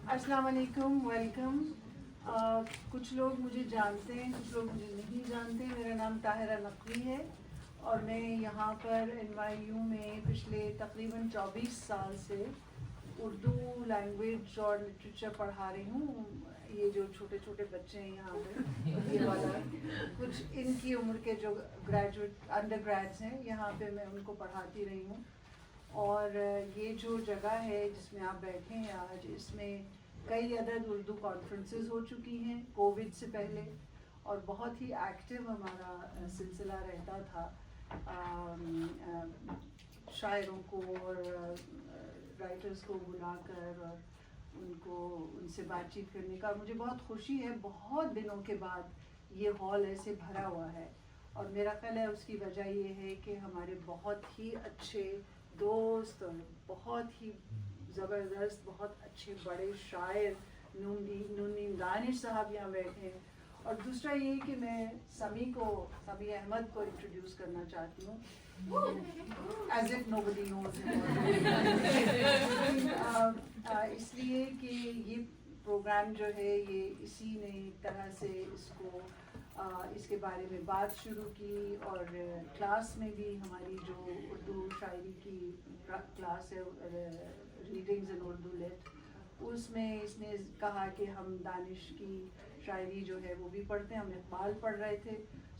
السلام علیکم، ویلکم. کچھ لوگ مجھے جانتے ہیں، کچھ لوگ مجھے نہیں جانتے. میرا نام طاہرہ نقوی ہے اور میں یہاں پر NYU میں پچھلے تقریباً 24 سال سے اردو لینگویج اور لٹریچر پڑھا رہی ہوں. یہ جو چھوٹے چھوٹے بچے ہیں یہاں پہ، یہ والا کچھ ان کی عمر کے جو گریجویٹ انڈر گریڈس ہیں، یہاں پہ میں ان کو پڑھاتی رہی ہوں. اور یہ جو جگہ ہے جس میں آپ بیٹھے ہیں آج، اس میں کئی عدد اردو کانفرنسز ہو چکی ہیں کووڈ سے پہلے، اور بہت ہی ایکٹیو ہمارا سلسلہ رہتا تھا شاعروں کو اور رائٹرز کو بلا کر اور ان سے بات چیت کرنے کا. مجھے بہت خوشی ہے، بہت دنوں کے بعد یہ ہال ایسے بھرا ہوا ہے، اور میرا خیال ہے اس کی وجہ یہ ہے کہ ہمارے بہت ہی اچھے دوست اور بہت ہی زبردست، بہت اچھے بڑے شاعر نون دانش صاحب یہاں بیٹھے ہیں. اور دوسرا یہ کہ میں سمی احمد کو انٹروڈیوس کرنا چاہتی ہوں، ایز اف نوبڈی نوز. اس لیے کہ یہ پروگرام جو ہے یہ اسی نے ایک طرح سے اس کے بارے میں بات شروع کی، اور کلاس میں بھی ہماری جو اردو شاعری کی کلاس ہے، ریڈنگز ان اردو لیٹ، اس میں اس نے کہا کہ ہم دانش کی شاعری جو ہے وہ بھی پڑھتے ہیں. ہم اقبال پڑھ رہے تھے،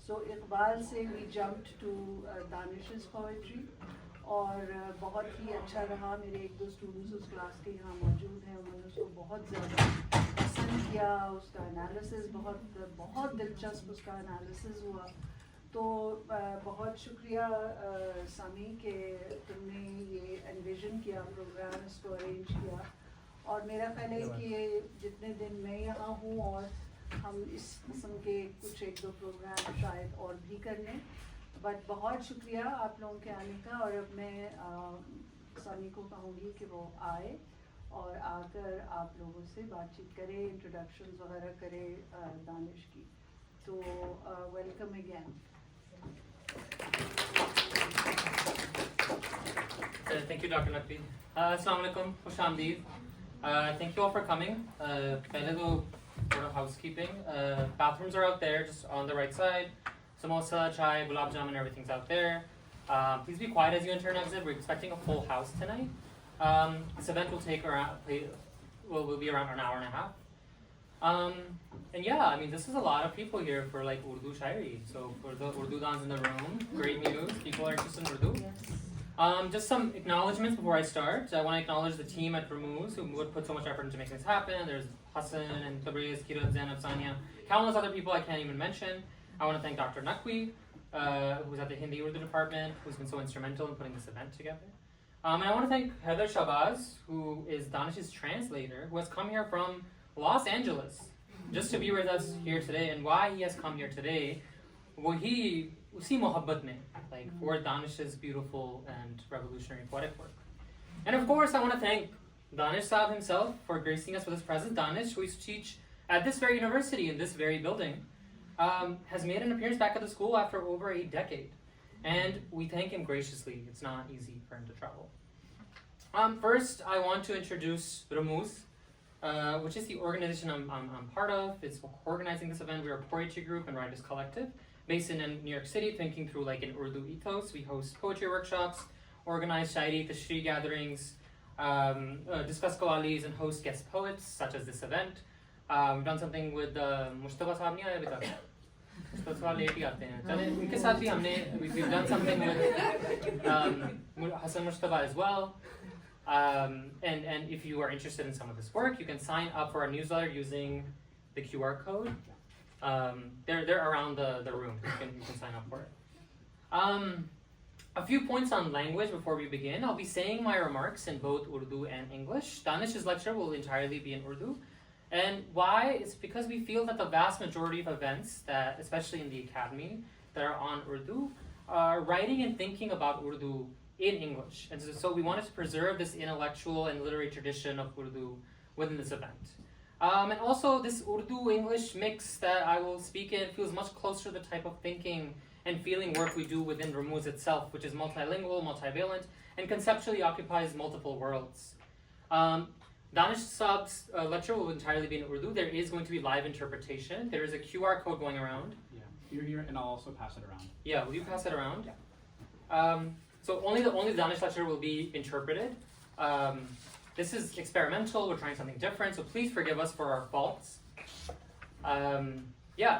سو اقبال سے وی جمپڈ ٹو دانش's poetry، اور بہت ہی اچھا رہا. میرے ایک دو اسٹوڈنٹس اس کلاس کے یہاں موجود ہیں، انہوں نے اس کو بہت زیادہ پسند کیا. اس کا انالیسس بہت دلچسپ اس کا انالیسس ہوا. تو بہت شکریہ سامی کہ تم نے یہ انویژن کیا پروگرام، اس کو ارینج کیا. اور میرا خیال ہے کہ جتنے دن میں یہاں ہوں اور ہم اس قسم کے کچھ ایک دو پروگرام شاید اور بھی کر لیں. بٹ بہت شکریہ آپ لوگوں کے آنے کا. اور اب میں سامی کو کہوں گی کہ وہ آئے اور آ کر آپ لوگوں سے بات چیت کرے، انٹروڈکشنز وغیرہ کرے دانش کی. تو welcome again. Thank you, Dr. Naqvi. Assalamu alaikum, خوش آمدید. Thank you all for coming. پہلے تو sort of housekeeping. Bathrooms are out there, just on the right side. Samosa, chai, gulab jamun, everything's out there. Please be quiet as you enter and exit. We're expecting a full house tonight. This event will take will be around an hour and a half. And yeah, I mean, this is a lot of people here for like Urdu Shairi. So for the Urdu dans in the room, great news. People are interested in Urdu. Yes. Just some acknowledgements before I start. I want to acknowledge the team at Ramuz who would put so much effort into making this happen. There's Hassan and Tabriz, Kira, Zainab, Sania, countless other people I can't even mention. I want to thank Dr. Naqvi, who's at the Hindi Urdu department, who's been so instrumental in putting this event together. And I want to thank Heather Shabazz, who is Danish's translator, who has come here from Los Angeles just to be with us here today. And why he has come here today, usi mohabbat mein, like for Danish's beautiful and revolutionary poetic work. And of course, I want to thank Danish Saab himself for gracing us with his presence. Danish, who used to teach at this very university in this very building, has made an appearance back at the school after over a decade. And we thank him graciously. It's not easy for him to travel. First, I want to introduce Ramuz, which is the organization I'm part of. It's organizing this event. We're a poetry group and writers collective based in New York City, thinking through like an Urdu ethos. We host poetry workshops, organize shairi tashri gatherings, discuss qawalis, and host guest poets, such as this event. We've done something with Mustafa Saab nahi aaya abhi tak. Mustafa Saab late hi aate hain. Chale unke saath bhi we've done something with Hassan Mustafa as well. And if you are interested in some of this work, you can sign up for our newsletter using the QR code. They're around the room. You can sign up for it. A few points on language before we begin. I'll be saying my remarks in both Urdu and English. Danish's lecture will entirely be in Urdu. And why? It's because we feel that the vast majority of events, that especially in the academy, that are on Urdu, are writing and thinking about Urdu in English. And so we wanted to preserve this intellectual and literary tradition of Urdu within this event. And also this Urdu-English mix that I will speak in feels much closer to the type of thinking and feeling work we do within Rumuz itself, which is multilingual, multivalent, and conceptually occupies multiple worlds. Danish Saab's lecture will entirely be in Urdu. There is going to be live interpretation. There is a QR code going around. Yeah, you're here, and I'll also pass it around. Yeah, will you pass it around? Yeah. So only the Danish lecture will be interpreted. This is experimental. We're trying something different, so please forgive us for our faults. Yeah.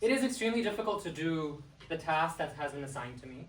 It is extremely difficult to do the task that has been assigned to me.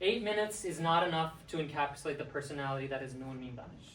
8 minutes is not enough to encapsulate the personality that is known me Danish.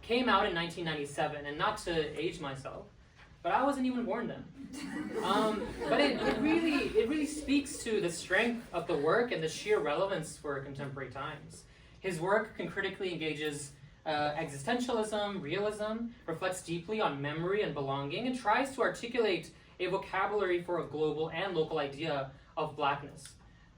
came out in 1997, and not to age myself, but I wasn't even born then. But it really speaks to the strength of the work and the sheer relevance for contemporary times. His work critically engages existentialism, realism, reflects deeply on memory and belonging, and tries to articulate a vocabulary for a global and local idea of blackness.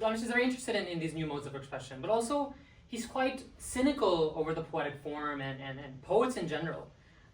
Danish is very interested in these new modes of expression, but also he's quite cynical over the poetic form and poets in general.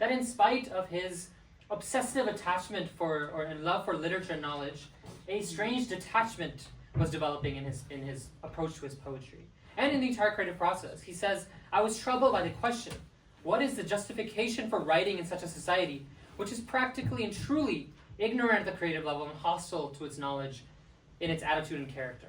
That in spite of his obsessive attachment and love for literature and knowledge, a strange detachment was developing in his approach to his poetry and in the entire creative process. He says, I was troubled by the question, what is the justification for writing in such a society which is practically and truly ignorant at the creative level and hostile to its knowledge in its attitude and character?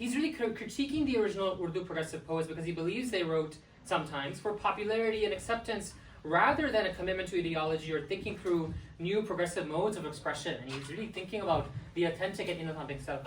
He's really critiquing the original Urdu progressive poets because he believes they wrote sometimes for popularity and acceptance rather than a commitment to ideology or thinking through new progressive modes of expression. And he's really thinking about the authentic and inauthentic stuff.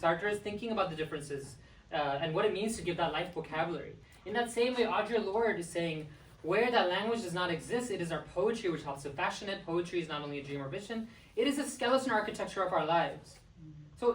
Sartre is thinking about the differences and what it means to give that life vocabulary. In that same way, Audre Lorde is saying, where that language does not exist, it is our poetry which helps to fashion it. Poetry is not only a dream or vision, it is a skeleton architecture of our lives. So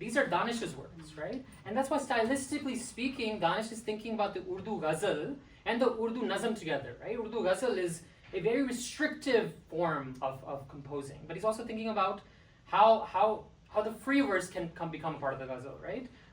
These are Danish's words, right? And that's why stylistically speaking, Danish is thinking about the Urdu ghazal and the Urdu nazm together, right? Urdu ghazal is a very restrictive form of composing, but he's also thinking about how the free verse can become part of the ghazal, right?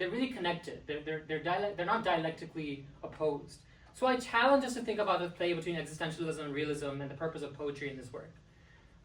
really connected. They're not dialectically opposed. So I challenge us to think about the play between existentialism and realism and the purpose of poetry in this work.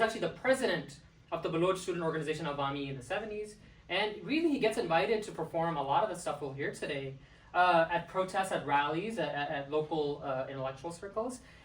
actually the president of the Baloch student organization Awami in the 70s, and really he gets invited to perform a lot of the stuff we'll hear today at protests, at rallies, at local intellectual circles,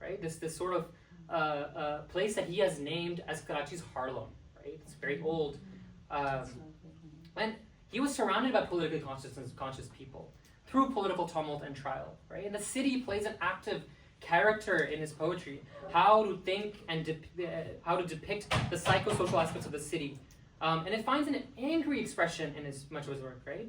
right? This sort of place that he has named as Karachi's Harlem, right? It's very old. And he was surrounded by politically conscious people through political tumult and trial, right? And the city plays an active character in his poetry, how to think and how to depict the psychosocial aspects of the city. And it finds an angry expression in much of his work, right?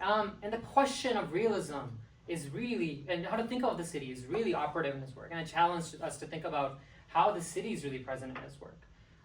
And the question of realism is really, and how to think about the city is really operative in his work. And I challenge us to think about how the city is really present in his work.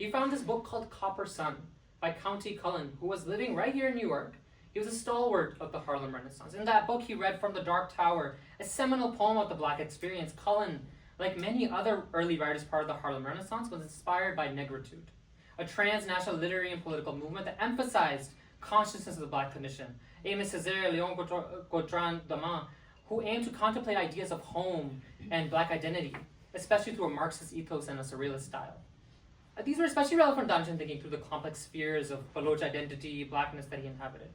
He found this book called Copper Sun by Countee Cullen, who was living right here in New York. He was a stalwart of the Harlem Renaissance. In that book, he read From the Dark Tower, a seminal poem of the Black experience. Cullen, like many other early writers part of the Harlem Renaissance, was inspired by negritude, a transnational literary and political movement that emphasized consciousness of the Black condition. Aimé Césaire, Léon Gautran Damas, who aimed to contemplate ideas of home and Black identity, especially through a Marxist ethos and a surrealist style. These were especially relevant for Danish in thinking through the complex spheres of Baloch identity, Blackness that he inhabited.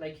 Like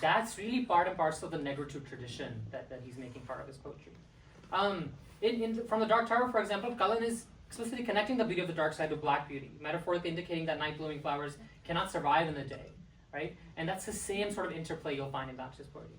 that's really part and parcel of the negritude tradition that he's making part of his poetry. From the Dark Tower, for example, Cullen is explicitly connecting the beauty of the dark side to Black beauty, metaphorically indicating that night blooming flowers cannot survive in the day, right? And that's the same sort of interplay you'll find in Danish's poetry.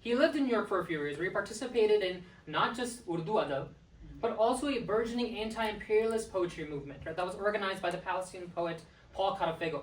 He lived in New York for a few years where he participated in not just Urdu adab, but also a burgeoning anti-imperialist poetry movement, right, that was organized by the Palestinian poet Paul Carafego.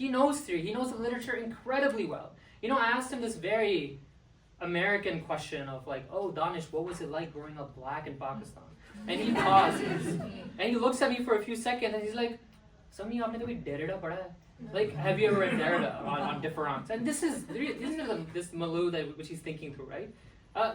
He knows theory, he knows the literature incredibly well. You know, I asked him this very American question of like, oh, Danish, what was it like growing up Black in Pakistan? And he pauses, and he looks at me for a few seconds, and he's like, Sami, aapne kabhi Derrida padha hai? Like, have you ever read Derrida on difference? And this is this Malou that which he's thinking through, right?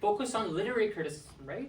focused on literary criticism, right?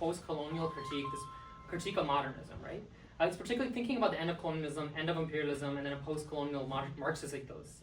post-colonial critique, this critique of modernism, right? It's particularly thinking about the end of colonialism, end of imperialism, and then a post-colonial Marxist ethos.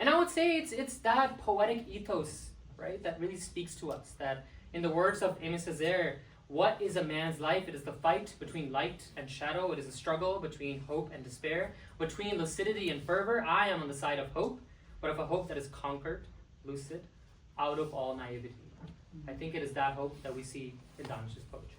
And I would say it's that poetic ethos, right, that really speaks to us, that in the words of Aimé Césaire, what is a man's life? It is the fight between light and shadow. It is a struggle between hope and despair, between lucidity and fervor. I am on the side of hope, but of a hope that is conquered, lucid, out of all naivety. I think it is that hope that we see in Danish's poetry.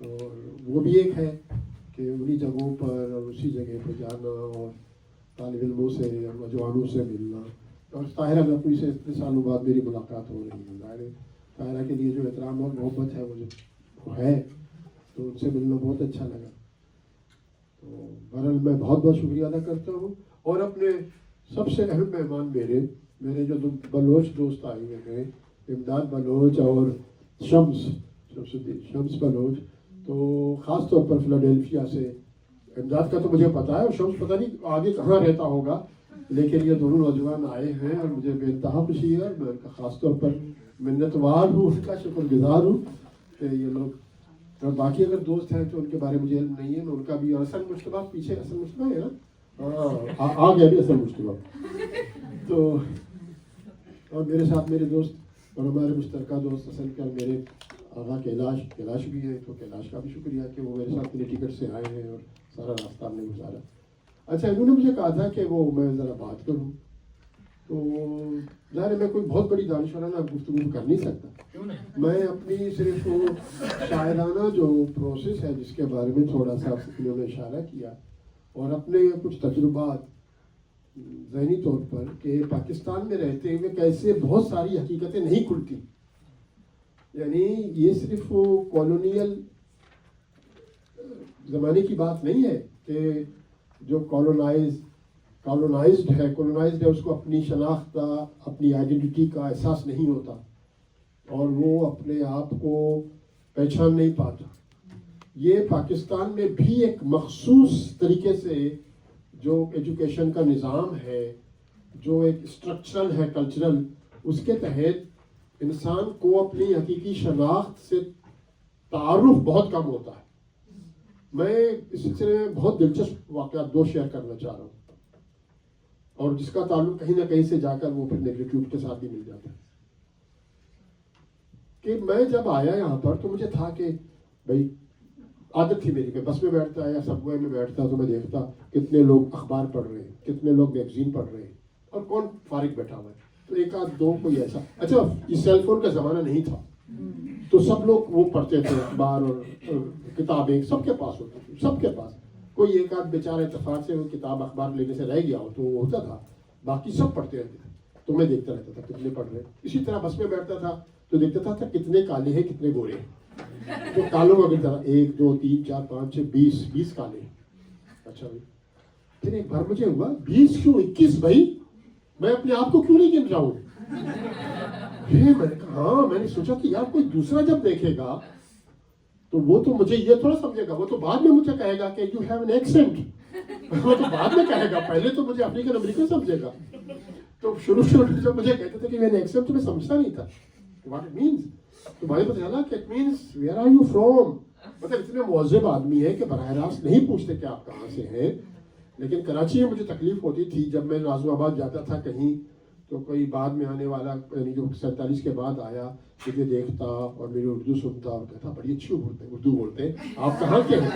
اور وہ بھی ایک ہے کہ انہی جگہوں پر اور اسی جگہ پہ جانا اور طالب علموں سے اور نوجوانوں سے ملنا. اور طاہرہ نقوی سے اتنے سالوں بعد میری ملاقات ہو رہی ہے. ظاہر ہے طاہرہ کے لیے جو احترام اور محبت ہے وہ ہے, تو ان سے ملنا بہت اچھا لگا. تو بہرحال میں بہت بہت شکریہ ادا کرتا ہوں. اور اپنے سب سے اہم مہمان میرے جو بلوچ دوست آئے ہوئے ہیں, امداد بلوچ اور شمس بلوچ, تو خاص طور پر فلاڈیلفیا سے. امداد کا تو مجھے پتہ ہے, اور شمس پتہ نہیں آگے کہاں رہتا ہوگا, لیکن یہ دونوں نوجوان آئے ہیں اور مجھے بے انتہا خوشی ہے. میں ان کا خاص طور پر منتوار ہوں, ان کا شکر گزار ہوں کہ یہ لوگ. اور باقی اگر دوست ہیں تو ان کے بارے مجھے علم نہیں ہے, میں ان کا بھی. اصل مشتبہ پیچھے, اصل مشتبہ ہے نا, آ گیا بھی اصل مشتبہ. تو اور میرے ساتھ میرے دوست اور ہمارے مشترکہ دوست اصل کیا میرے آغا کیلاش بھی ہیں, تو کیلاش کا بھی شکریہ کہ وہ میرے ساتھ میرے ٹکٹ سے آئے ہیں اور سارا راستہ ہم نے گزارا. اچھا, انہوں نے مجھے کہا تھا کہ وہ میں ذرا بات کروں, تو ظاہر ہے میں کوئی بہت بڑی دانشورانہ گفتگو کر نہیں سکتا. میں اپنی صرف وہ شاعرانہ جو پروسیس ہے جس کے بارے میں تھوڑا سا انہوں نے اشارہ کیا, اور اپنے کچھ تجربات ذہنی طور پر کہ پاکستان میں رہتے ہوئے کیسے بہت ساری حقیقتیں نہیں کھلتی. یعنی یہ صرف وہ کالونیل زمانے کی بات نہیں ہے کہ جو کالونائزڈ ہے اس کو اپنی شناخت کا, اپنی آئیڈینٹی کا احساس نہیں ہوتا اور وہ اپنے آپ کو پہچان نہیں پاتا. یہ پاکستان میں بھی ایک مخصوص طریقے سے جو ایجوکیشن کا نظام ہے, جو ایک اسٹرکچرل ہے کلچرل, اس کے تحت انسان کو اپنی حقیقی شناخت سے تعارف بہت کم ہوتا ہے. میں اس سلسلے میں بہت دلچسپ واقعات دو شیئر کرنا چاہ رہا ہوں, اور جس کا تعلق کہیں نہ کہیں سے جا کر وہ پھر نیگیٹیوٹ کے ساتھ بھی مل جاتا ہے. کہ میں جب آیا یہاں پر تو مجھے تھا کہ بھائی عادت تھی میری کہ بس میں بیٹھتا یا سب وے میں بیٹھتا تو میں دیکھتا کتنے لوگ اخبار پڑھ رہے ہیں, کتنے لوگ میگزین پڑھ رہے ہیں, اور کون فارغ بیٹھا ہوا ہے. تو ایک آدھ دو کوئی ایسا. اچھا, یہ سیل فون کا زمانہ نہیں تھا, تو سب لوگ وہ پڑھتے تھے اخبار اور کتابیں سب کے پاس ہوتی تھی, سب کے پاس. کوئی ایک آدھ بیچارہ اتفاق سے وہ کتاب اخبار لینے سے رہ گیا ہو تو وہ ہوتا تھا, باقی سب پڑھتے رہتے تھے. تو میں دیکھتا رہتا تھا کتنے پڑھ رہے. اسی طرح بس میں بیٹھتا تھا تو دیکھتا تھا کتنے کالے ہیں کتنے گورے ہیں. تو کالوں کا گنتا تھا 1 2 3 4 5 6 20 کالے. اچھا بھائی, پھر ایک بار مجھے ہوا 20 کیوں 21 بھائی, میں اپنے آپ کو کیوں نہیں گن رہا ہوں. میں نے کہا ہاں, میں نے سوچا کہ یار کوئی دوسرا جب دیکھے گا تو وہ تو مجھے یہ تھوڑا سمجھے گا, وہ تو بعد میں مجھے کہے گا کہ یو ہیو این ایکسنٹ. وہ تو بعد میں کہے گا, پہلے تو مجھے افریقن امریکن سمجھے گا. تو شروع جب مجھے کہتے تھے کہ میں نے ایکسنٹ, تو میں سمجھتا نہیں تھا واٹ اٹ مینس. تو بھائی پتہ چلا کہ it means where are you from. مطلب اتنے مہذب آدمی ہے کہ براہ راست نہیں پوچھتے کہ آپ کہاں سے ہیں. لیکن کراچی میں مجھے تکلیف ہوتی تھی جب میں نازم آباد جاتا تھا کہیں, تو کوئی بعد میں آنے والا یعنی جو 47 کے بعد آیا مجھے دیکھتا اور میری اردو سنتا اور کہتا بڑی اچھی اردو بولتے ہیں, آپ کہاں کے ہیں.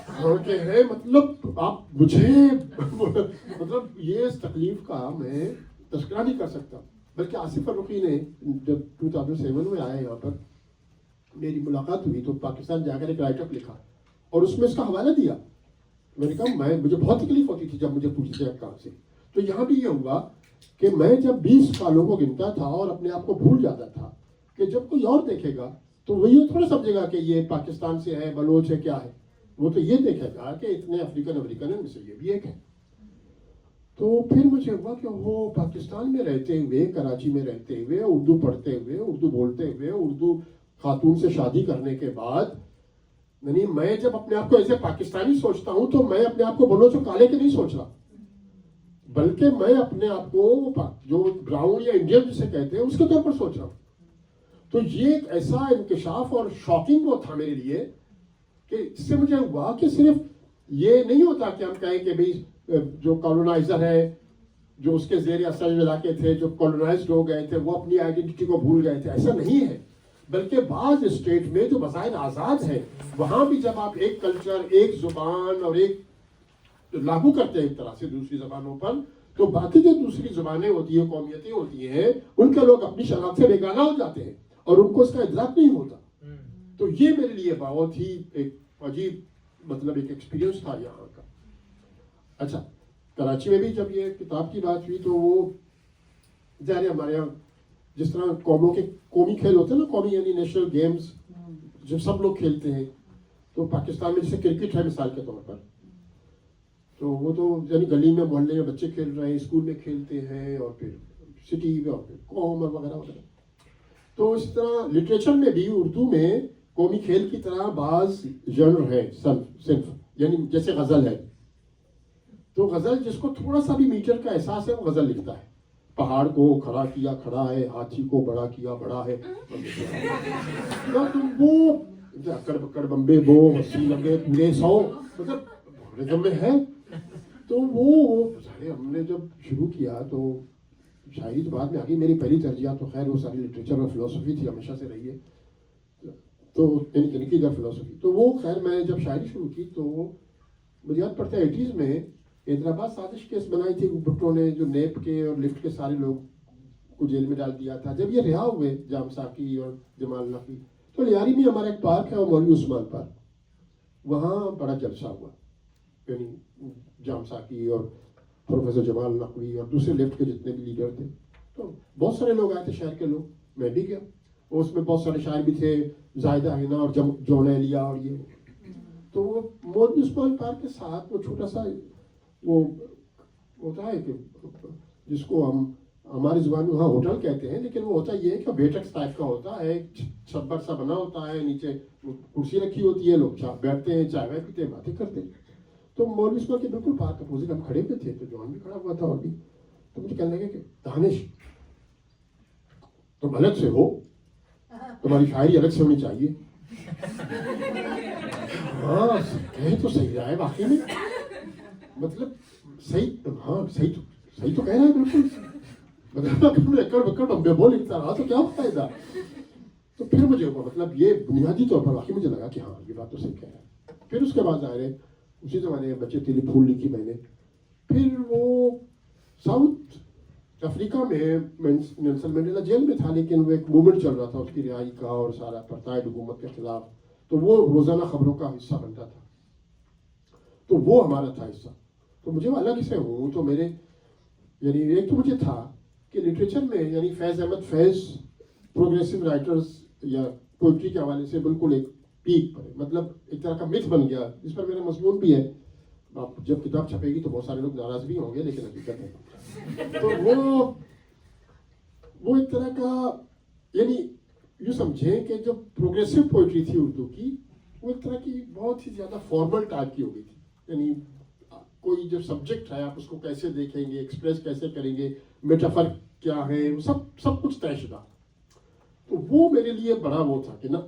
کہاں کے ہیں مطلب آپ مجھے مطلب یہ اس تکلیف کا میں تذکرہ نہیں کر سکتا. بلکہ آصف فرقی نے جب 2007 میں آئے یہاں پر میری ملاقات ہوئی تو پاکستان جا کر ایک رائٹ اپ لکھا اور اس میں اس کا حوالہ دیا. میں نے کہا مجھے بہت تکلیف ہوتی تھی جب مجھے پوچھتے ہیں کہاں سے. تو یہاں بھی یہ ہوا کہ میں جب 20 سالوں کو گنتا تھا اور اپنے آپ کو بھول جاتا تھا کہ جب کوئی اور دیکھے گا تو وہ یہ تھوڑا سمجھے گا کہ یہ پاکستان سے ہے, بلوچ ہے, کیا ہے. وہ تو یہ دیکھے گا کہ اتنے افریقن امریکن ہیں, ان میں سے یہ بھی ایک ہے. تو پھر مجھے ہوا کہ وہ پاکستان میں رہتے ہوئے, کراچی میں رہتے ہوئے, اردو پڑھتے ہوئے, اردو بولتے ہوئے, اردو خاتون سے شادی کرنے کے بعد, یعنی میں جب اپنے آپ کو ایسے پاکستانی سوچتا ہوں تو میں اپنے آپ کو بلوچ اور کالے کے نہیں سوچ رہا, بلکہ میں اپنے آپ کو جو براؤن یا انڈین جسے کہتے ہیں اس کے طور پر سوچ رہا ہوں. تو یہ ایک ایسا انکشاف اور شاکنگ وہ تھا میرے لیے کہ اس سے مجھے ہوا کہ صرف یہ نہیں ہوتا کہ ہم کہیں کہ بھئی جو کالونائزر ہے, جو اس کے زیر اثر علاقے تھے, جو کالونائزڈ ہو گئے تھے, وہ اپنی آئیڈینٹی کو بھول گئے تھے. ایسا نہیں ہے. بلکہ بعض اسٹیٹ میں جو بظاہر آزاد ہے وہاں بھی جب آپ ایک کلچر, ایک زبان اور ایک لاگو کرتے ہیں ایک طرح سے دوسری زبانوں پر, تو باقی جو دوسری زبانیں ہوتی ہیں, قومیتیں ہوتی ہیں, ان کے لوگ اپنی شناخت سے بیگانہ ہو جاتے ہیں اور ان کو اس کا ادراک نہیں ہوتا. تو یہ میرے لیے بہت ہی ایک عجیب مطلب ایک ایکسپیرینس تھا یہاں کا. اچھا کراچی میں بھی جب یہ کتاب کی بات ہوئی تو وہ ظاہر ہمارے یہاں جس طرح قوموں کے قومی کھیل ہوتے ہیں نا, قومی یعنی نیشنل گیمز جب سب لوگ کھیلتے ہیں, تو پاکستان میں جیسے کرکٹ ہے مثال کے طور پر, تو وہ تو یعنی گلی میں محلے میں بچے کھیل رہے ہیں, اسکول میں کھیلتے ہیں, اور پھر سٹی میں اور پھر قوم اور وغیرہ وغیرہ. تو اس طرح لٹریچر میں بھی اردو میں قومی کھیل کی طرح بعض ژنر ہے, صنف یعنی جیسے غزل ہے, تو غزل جس کو تھوڑا سا بھی میٹر کا احساس ہے وہ غزل لکھتا ہے. پہاڑ کو کھڑا کیا کھڑا ہے, ہاتھی کو بڑا کیا بڑا ہے, تم وہ اکڑ بکڑ بمبے بو وسیع لگے پورے 100 مطلب رزم میں ہے. تو وہ ہم نے جب شروع کیا تو شاعری تو بعد میں آگئی. میری پہلی ترجیح تو خیر وہ ساری لٹریچر اور فلسفی تھی, ہمیشہ سے رہی ہے, تو یعنی تنقید اور فلسفی. تو وہ خیر میں جب شاعری شروع کی تو مجھے یاد پڑتا ہے 80s میں حیدرآباد سازش کیس بنائی تھی بھٹو نے, جو نیب کے اور لفٹ کے سارے لوگ کو جیل میں ڈال دیا تھا. جب یہ رہا ہوئے جام ساکی اور جمال نقوی, تو لیاری میں ہمارا ایک پارک ہے, وہ مولوی عثمان پارک, وہاں بڑا جلسہ ہوا. یعنی جام ساکی اور پروفیسر جمال نقوی اور دوسرے لیفٹ کے جتنے بھی لیڈر تھے, تو بہت سارے لوگ آئے تھے شہر کے لوگ, میں بھی گیا. اور اس میں بہت سارے شاعر بھی تھے, زاہدہ حنا اور جون ایلیا اور یہ. تو وہ مولوی عثمان پارک کے ساتھ وہ چھوٹا سا وہ ہوتا ہے کہ جس کو ہم ہماری زبان میں وہاں ہوٹل کہتے ہیں, لیکن وہ ہوتا یہ ہے کہ بیٹھک ٹائپ کا ہوتا ہے, چھپر سا بنا ہوتا ہے, نیچے کرسی رکھی ہوتی ہے, لوگ بیٹھتے ہیں, چائے وائے پیتے ہیں, باتیں کرتے ہیں. تو مولوی عثمان کے بالکل پارک اپوزٹ ہم کھڑے پہ تھے, تو جوان بھی کھڑا ہوا تھا اور بھی. تو مجھے کہنے لگے کہ دانش تم الگ سے ہو, تمہاری شاعری الگ سے ہونی چاہیے. ہاں کہے تو صحیح رہا ہے واقعی میں, مطلب صحیح, ہاں صحیح تو کہہ رہا ہے بالکل. مطلب اکڑ بکڑ بمبے بول لکھتا رہا تو کیا فائدہ. تو پھر مجھے مطلب یہ بنیادی طور پر واقعی مجھے لگا کہ ہاں یہ بات تو صحیح کہہ رہا ہے. پھر اس کے بعد ظاہر ہے اسی زمانے میں بچے تیلی پھول لکھی میں نے. پھر وہ ساؤتھ افریقہ میں نیلسن منڈیلا جیل میں تھا, لیکن وہ ایک موومنٹ چل رہا تھا اس کی رہائی کا اور سارا اپارٹائڈ حکومت کے خلاف, تو وہ روزانہ خبروں کا حصہ بنتا تھا. تو وہ ہمارا تھا حصہ. تو مجھے وہ الگ سے ہوں تو میرے یعنی ایک تو مجھے تھا کہ لٹریچر میں یعنی فیض احمد فیض پروگریسو رائٹرز یا پوئٹری کے حوالے سے بالکل ایک پیک پر, مطلب ایک طرح کا متھ بن گیا, جس پر میرا مضمون بھی ہے. اب جب کتاب چھپے گی تو بہت سارے لوگ ناراض بھی ہوں گے, لیکن حقیقت ہے. تو وہ ایک طرح کا یعنی یوں سمجھیں کہ جو پروگریسو پوئٹری تھی اردو کی, وہ ایک طرح کی بہت ہی زیادہ فارمل ٹائپ کی ہو گئی تھی. یعنی کوئی جو سبجیکٹ ہے آپ اس کو کیسے دیکھیں گے, ایکسپریس کیسے کریں گے, میٹافر کیا ہے, وہ سب کچھ طے شدہ. تو وہ میرے لیے بڑا وہ تھا کہ نا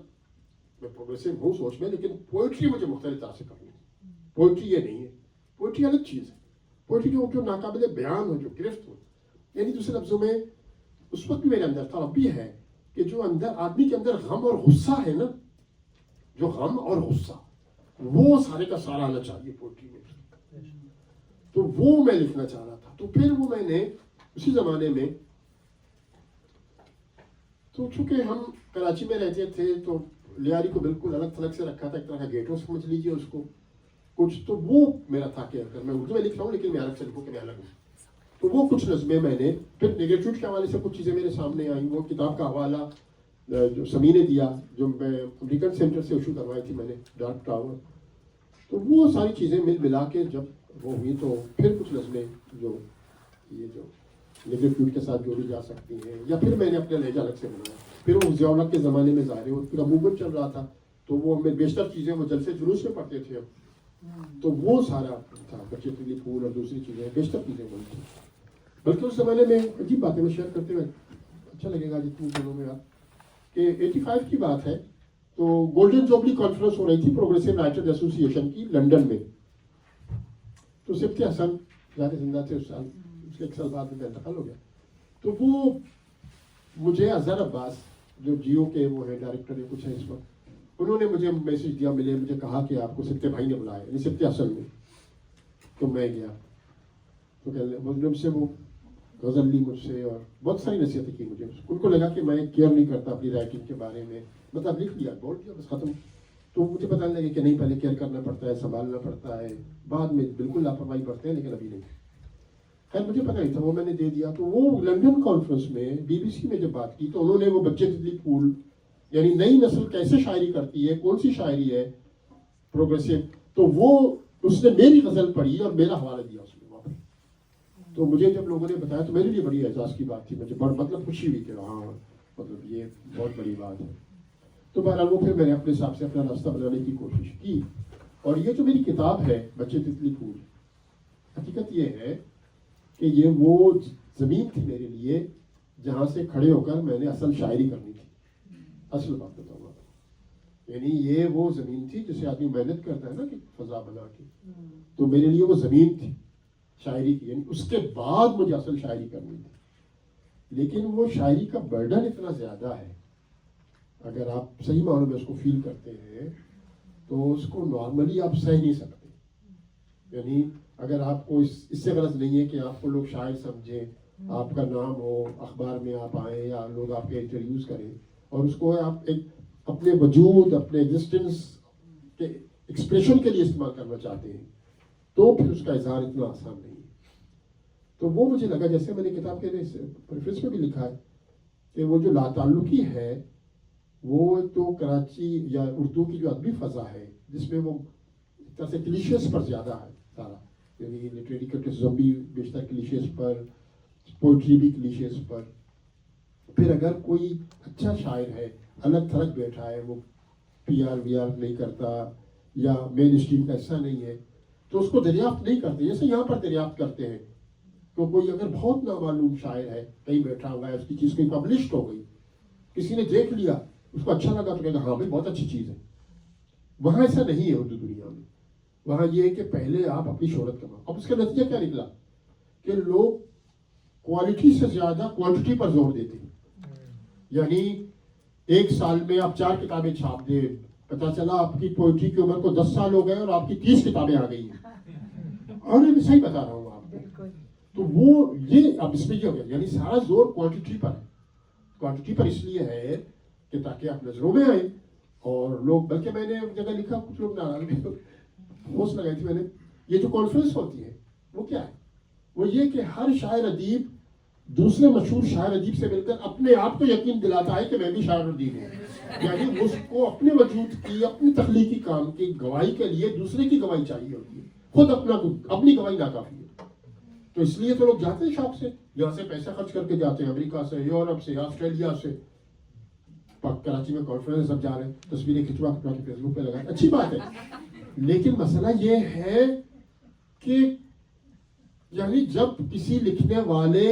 میں پروگریسو ہوں سوچ میں, لیکن پوئٹری مجھے مختلف طرح سے کرنی ہے. پوئٹری یہ نہیں ہے, پوئٹری الگ چیز ہے. پوئٹری جو ناقابل بیان ہو, جو گرفت ہو, یعنی دوسرے لفظوں میں اس وقت بھی میرے اندر تھا, اب بھی ہے, کہ جو اندر آدمی کے اندر غم اور غصہ ہے نا, جو غم اور غصہ وہ سارے کا سارا آنا چاہیے پوئٹری میں. تو وہ میں لکھنا چاہ رہا تھا. تو پھر وہ میں نے اسی زمانے میں, تو چونکہ ہم کراچی میں رہتے تھے تو لیاری کو بالکل الگ تھلگ سے رکھا تھا, ایک طرح کا گیٹو سمجھ لیجیے اس کو کچھ. تو وہ میرا تھا کہ اگر میں اردو میں لکھ رہا ہوں لیکن میں الگ سے لکھوں کہ میں الگ ہوں. تو وہ کچھ نظمیں میں نے, پھر نیگیٹیوڈ کے حوالے سے کچھ چیزیں میرے سامنے آئیں. وہ کتاب کا حوالہ جو سمی نے دیا, جو میں امریکن سینٹر سے ایشو کروائی تھی میں نے, ڈارک ٹاور. تو وہ ساری چیزیں ملا کے جب وہ ہوئی تو پھر کچھ نظمیں جو یہ جو نیگیٹیوڈ کے ساتھ جوڑی جا سکتی ہیں, یا پھر میں نے اپنے لہجہ الگ سے بنایا. پھر وہ ضیاء الحق کے زمانے میں ظاہر ہے پورا موومنٹ چل رہا تھا, تو وہ ہمیں بیشتر چیزیں وہ جلسے جلوس میں پڑھتے تھے. تو وہ سارا تھا, بچے تیلی پھول اور دوسری چیزیں, بیشتر چیزیں بنتی. بلکہ اس زمانے میں عجیب باتیں میں شیئر کرتے ہوئے اچھا لگے گا جتنی دنوں میں آپ, کہ 85 کی بات ہے, تو گولڈن جوبلی کانفرنس ہو رہی تھی پروگریسو رائٹرز ایسوسی ایشن کی لنڈن میں. تو سفتی حسن ذات زندہ تھے اس سال, اس کے 1 سال بعد میں انتقال ہو گیا. تو وہ مجھے اظہر عباس جو جیو کے وہ ہے ڈائریکٹر یا کچھ ہے اس وقت, انہوں نے مجھے میسج دیا, مجھے کہا کہ آپ کو سفتے بھائی نے بلایا, یعنی سفتی حسن نے. تو میں گیا, تو کہنے مجرم سے وہ غزل لی مجھ سے اور بہت ساری نصیحتیں کی مجھے. ان کو لگا کہ میں کیئر نہیں کرتا اپنی رائٹنگ کے بارے میں, مطلب لکھ لیا بول دیا بس ختم. تو مجھے پتہ لگا کہ نہیں, پہلے کیئر کرنا پڑتا ہے, سنبھالنا پڑتا ہے, بعد میں بالکل لاپرواہی برتے ہیں لیکن ابھی نہیں. خیر مجھے پتہ نہیں تھا, وہ میں نے دے دیا. تو وہ لنڈن کانفرنس میں BBC میں جب بات کی تو انہوں نے وہ بچے تتلی پھول یعنی نئی نسل کیسے شاعری کرتی ہے, کون سی شاعری ہے پروگریسو, تو وہ اس نے میری غزل پڑھی اور میرا حوالہ دیا اس میں وہاں پہ. تو مجھے جب لوگوں نے بتایا تو میرے لیے بڑی اعزاز کی بات تھی, مجھے مطلب خوشی ہوئی کہ ہاں مطلب یہ بہت بڑی بات ہے. تو بہرحال وہ پھر میں نے اپنے حساب سے اپنا راستہ بنانے کی کوشش کی. اور یہ جو میری کتاب ہے بچے تتلی پھول, حقیقت یہ ہے کہ یہ وہ زمین تھی میرے لیے جہاں سے کھڑے ہو کر میں نے اصل شاعری کرنی تھی. اصل بات بتاؤں گا, یعنی یہ وہ زمین تھی جسے آدمی محنت کرتا ہے نا کہ فضا بنا کے, تو میرے لیے وہ زمین تھی شاعری کی. یعنی اس کے بعد مجھے اصل شاعری کرنی تھی, لیکن وہ شاعری کا برڈن اتنا زیادہ ہے, اگر آپ صحیح معنوں میں اس کو فیل کرتے ہیں تو اس کو نارملی آپ سہ نہیں سکتے. یعنی اگر آپ کو اس سے غرض نہیں ہے کہ آپ کو لوگ شاعر سمجھیں, آپ کا نام ہو, اخبار میں آپ آئیں یا لوگ آپ کے انٹرویوز کریں اور اس کو آپ ایک اپنے وجود, اپنے ایگزسٹنس کے ایکسپریشن کے لیے استعمال کرنا چاہتے ہیں, تو پھر اس کا اظہار اتنا آسان نہیں ہے. تو وہ مجھے لگا, جیسے میں نے کتاب کے پریفیس میں بھی لکھا ہے کہ وہ جو لاتعلقی ہے وہ تو کراچی یا اردو کی جو ادبی فضا ہے جس میں وہ ایک طرح سے کلیشیز پر زیادہ ہے سارا, یعنی لٹریری کرٹیسزم بھی بیشتر کلیشیز پر, پوئٹری بھی کلیشیز پر. پھر اگر کوئی اچھا شاعر ہے, الگ تھلگ بیٹھا ہے, وہ PR VR نہیں کرتا یا مین اسٹریم کا حصہ نہیں ہے, تو اس کو دریافت نہیں کرتے جیسے یہاں پر دریافت کرتے ہیں. تو کوئی اگر بہت نامعلوم شاعر ہے, کہیں بیٹھا ہوا ہے, اس کی چیز کوئی پبلشڈ ہو گئی, کسی نے دیکھ لیا, اس کو اچھا لگا تو کہے گا ہاں بھائی بہت اچھی چیز ہے. وہاں ایسا نہیں ہے اردو دنیا میں. وہاں یہ ہے کہ پہلے آپ اپنی شہرت کماؤ. اب اس کا نتیجہ کیا نکلا کہ لوگ کوالٹی سے زیادہ کوانٹٹی پر زور دیتے ہیں. یعنی ایک سال میں آپ 4 کتابیں چھاپ دیں, پتا چلا آپ کی پوئٹری کی عمر کو 10 سال ہو گئے اور آپ کی 30 کتابیں آ گئی ہیں. اور میں صحیح بتا رہا ہوں آپ کو. تو وہ یہ اب اس میں یہ ہو گیا, یعنی سارا زور کوانٹٹی پر ہے. کوانٹٹی پر اس لیے ہے کہ تاکہ آپ نظروں میں آئیں اور لوگ, بلکہ میں نے جگہ لکھا, کچھ لوگ ناراض پوسٹ لگائی تھی میں نے, یہ جو کانفرنس ہوتی ہے وہ کیا ہے, وہ یہ کہ ہر شاعر ادیب دوسرے مشہور شاعر ادیب سے مل کر اپنے آپ کو یقین دلاتا ہے کہ میں بھی شاعر ادیب ہوں. یعنی اس کو اپنے وجود کی, اپنی تخلیقی کام کی گواہی کے لیے دوسرے کی گواہی چاہیے ہوتی ہے, خود اپنی گواہی ناکافی ہے. تو اس لیے تو لوگ جاتے ہیں شوق سے, یہاں سے پیسہ خرچ کر کے جاتے ہیں, امریکہ سے, یورپ سے, آسٹریلیا سے. کراچی میں کانفرنس سب جا رہے ہیں, تصویریں کھنچوا کے فیس بک پہ لگائیں, اچھی بات ہے. لیکن مسئلہ یہ ہے کہ یعنی جب کسی لکھنے والے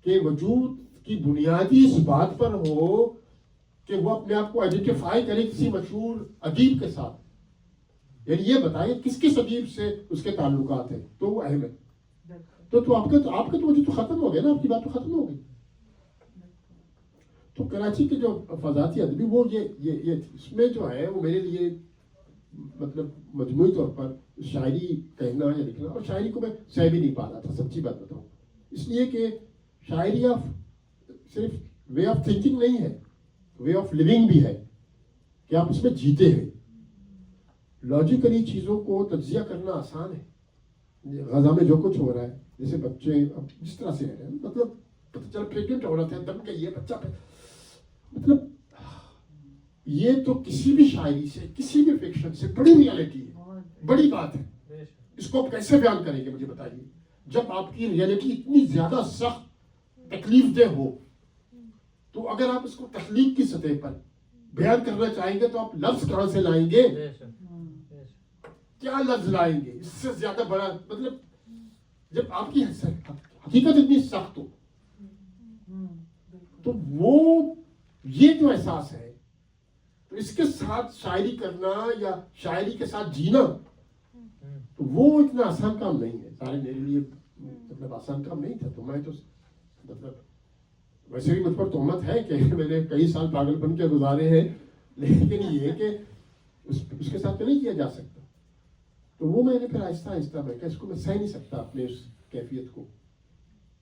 کے وجود کی بنیادی اس بات پر ہو کہ وہ اپنے آپ کو آئیڈینٹیفائی کرے کسی مشہور ادیب کے ساتھ, یعنی یہ بتائیں کس کس ادیب سے اس کے تعلقات ہیں, تو وہ اہم ہے. تو آپ کا تو وجود تو ختم ہو گیا نا, آپ کی بات تو ختم ہو گئی. تو کراچی کے جو فضاتی ادبی وہ یہ اس میں جو ہے وہ میرے لیے مطلب مجموعی طور پر شاعری کہنا یا لکھنا, اور شاعری کو میں سہ بھی نہیں پا رہا تھا, سچی بات بتاؤں, اس لیے کہ شاعری صرف وے آف تھنکنگ نہیں ہے, وے آف لیونگ بھی ہے کہ آپ اس میں جیتے ہیں. لاجیکلی چیزوں کو تجزیہ کرنا آسان ہے, غزہ میں جو کچھ ہو رہا ہے, جیسے بچے جس طرح سے رہ رہے ہیں, مطلب پتہ چلا پریگنٹ عورت ہے, دم کا یہ بچہ پہ, مطلب یہ تو کسی بھی شاعری سے, کسی بھی فکشن سے بڑی ریالٹی ہے, بڑی بات ہے. اس کو آپ کیسے بیان کریں گے مجھے بتائیے, جب آپ کی ریالٹی اتنی زیادہ سخت تکلیف دہ ہو. تو اگر آپ اس کو تخلیق کی سطح پر بیان کرنا چاہیں گے تو آپ لفظ کہاں سے لائیں گے, کیا لفظ لائیں گے, اس سے زیادہ بڑا مطلب جب آپ کی حقیقت اتنی سخت ہو. تو وہ یہ جو احساس ہے, تو اس کے ساتھ شاعری کرنا یا شاعری کے ساتھ جینا, تو وہ اتنا آسان کام نہیں ہے. سارے میرے لیے مطلب آسان کام نہیں تھا. تو میں تو مطلب ویسے بھی مجھ پر تہمت ہے کہ میں نے کئی سال پاگل بن کے گزارے ہیں, لیکن یہ کہ اس کے ساتھ تو نہیں کیا جا سکتا. تو وہ میں نے پھر آہستہ آہستہ میں کہا اس کو میں سہ نہیں سکتا اپنے اس کیفیت کو.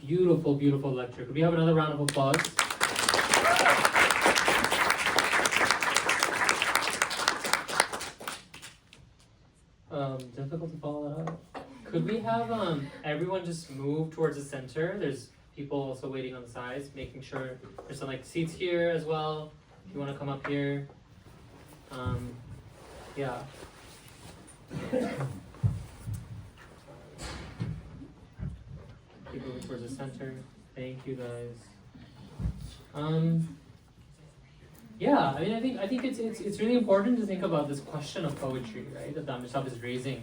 beautiful lecture. Could we have another round of applause? Difficult to follow that up. Could we have everyone just move towards the center? There's people also waiting on the sides, making sure there's some like seats here as well. If you want to come up here. Yeah. Keep moving towards the center. Thank you guys. Yeah, I mean, I think it's really important to think about this question of poetry, right? That Danish Sahab is raising,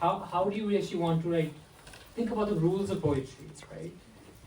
How do you actually want to think about the rules of poetry, right?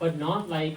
but not like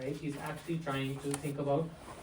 right? He's actually trying to think about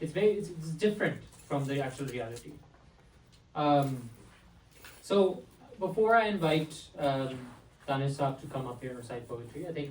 it's different from the actual reality. So before I invite Danish Saab to come up here and recite poetry, I think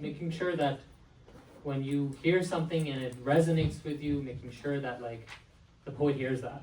making sure that when you hear something and it resonates with you, making sure that like the poet hears that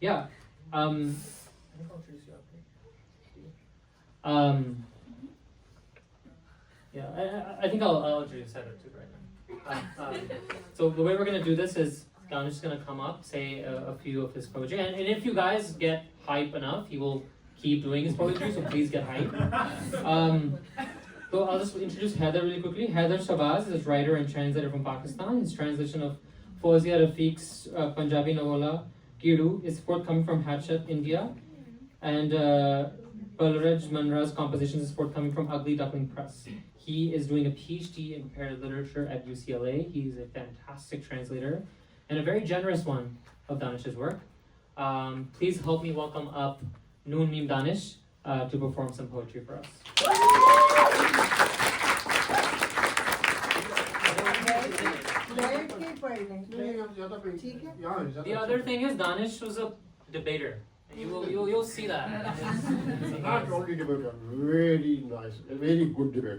Yeah. I think I'll introduce you up here. Yeah, I think I'll introduce Heather too right now. So the way we're going to do this is Danish is going to come up, say a few of his poetry, and if you guys get hype enough, he will keep doing his poetry, so please get hype. So I'll just introduce Heather really quickly. Heather Shabazz is a writer and translator from Pakistan. His translation of Fawzia Rafiq's Punjabi novella Kidu is forthcoming from Hatchet, India, and Balraj Manra's compositions is forthcoming from Ugly Duckling Press. He is doing a PhD in comparative literature at UCLA. He's a fantastic translator and a very generous one of Danish's work. Please help me welcome up Noon Mim Danish to perform some poetry for us. The other thing is Danish was a debater. You'll see that. Not only debater, very nice, a very good debater.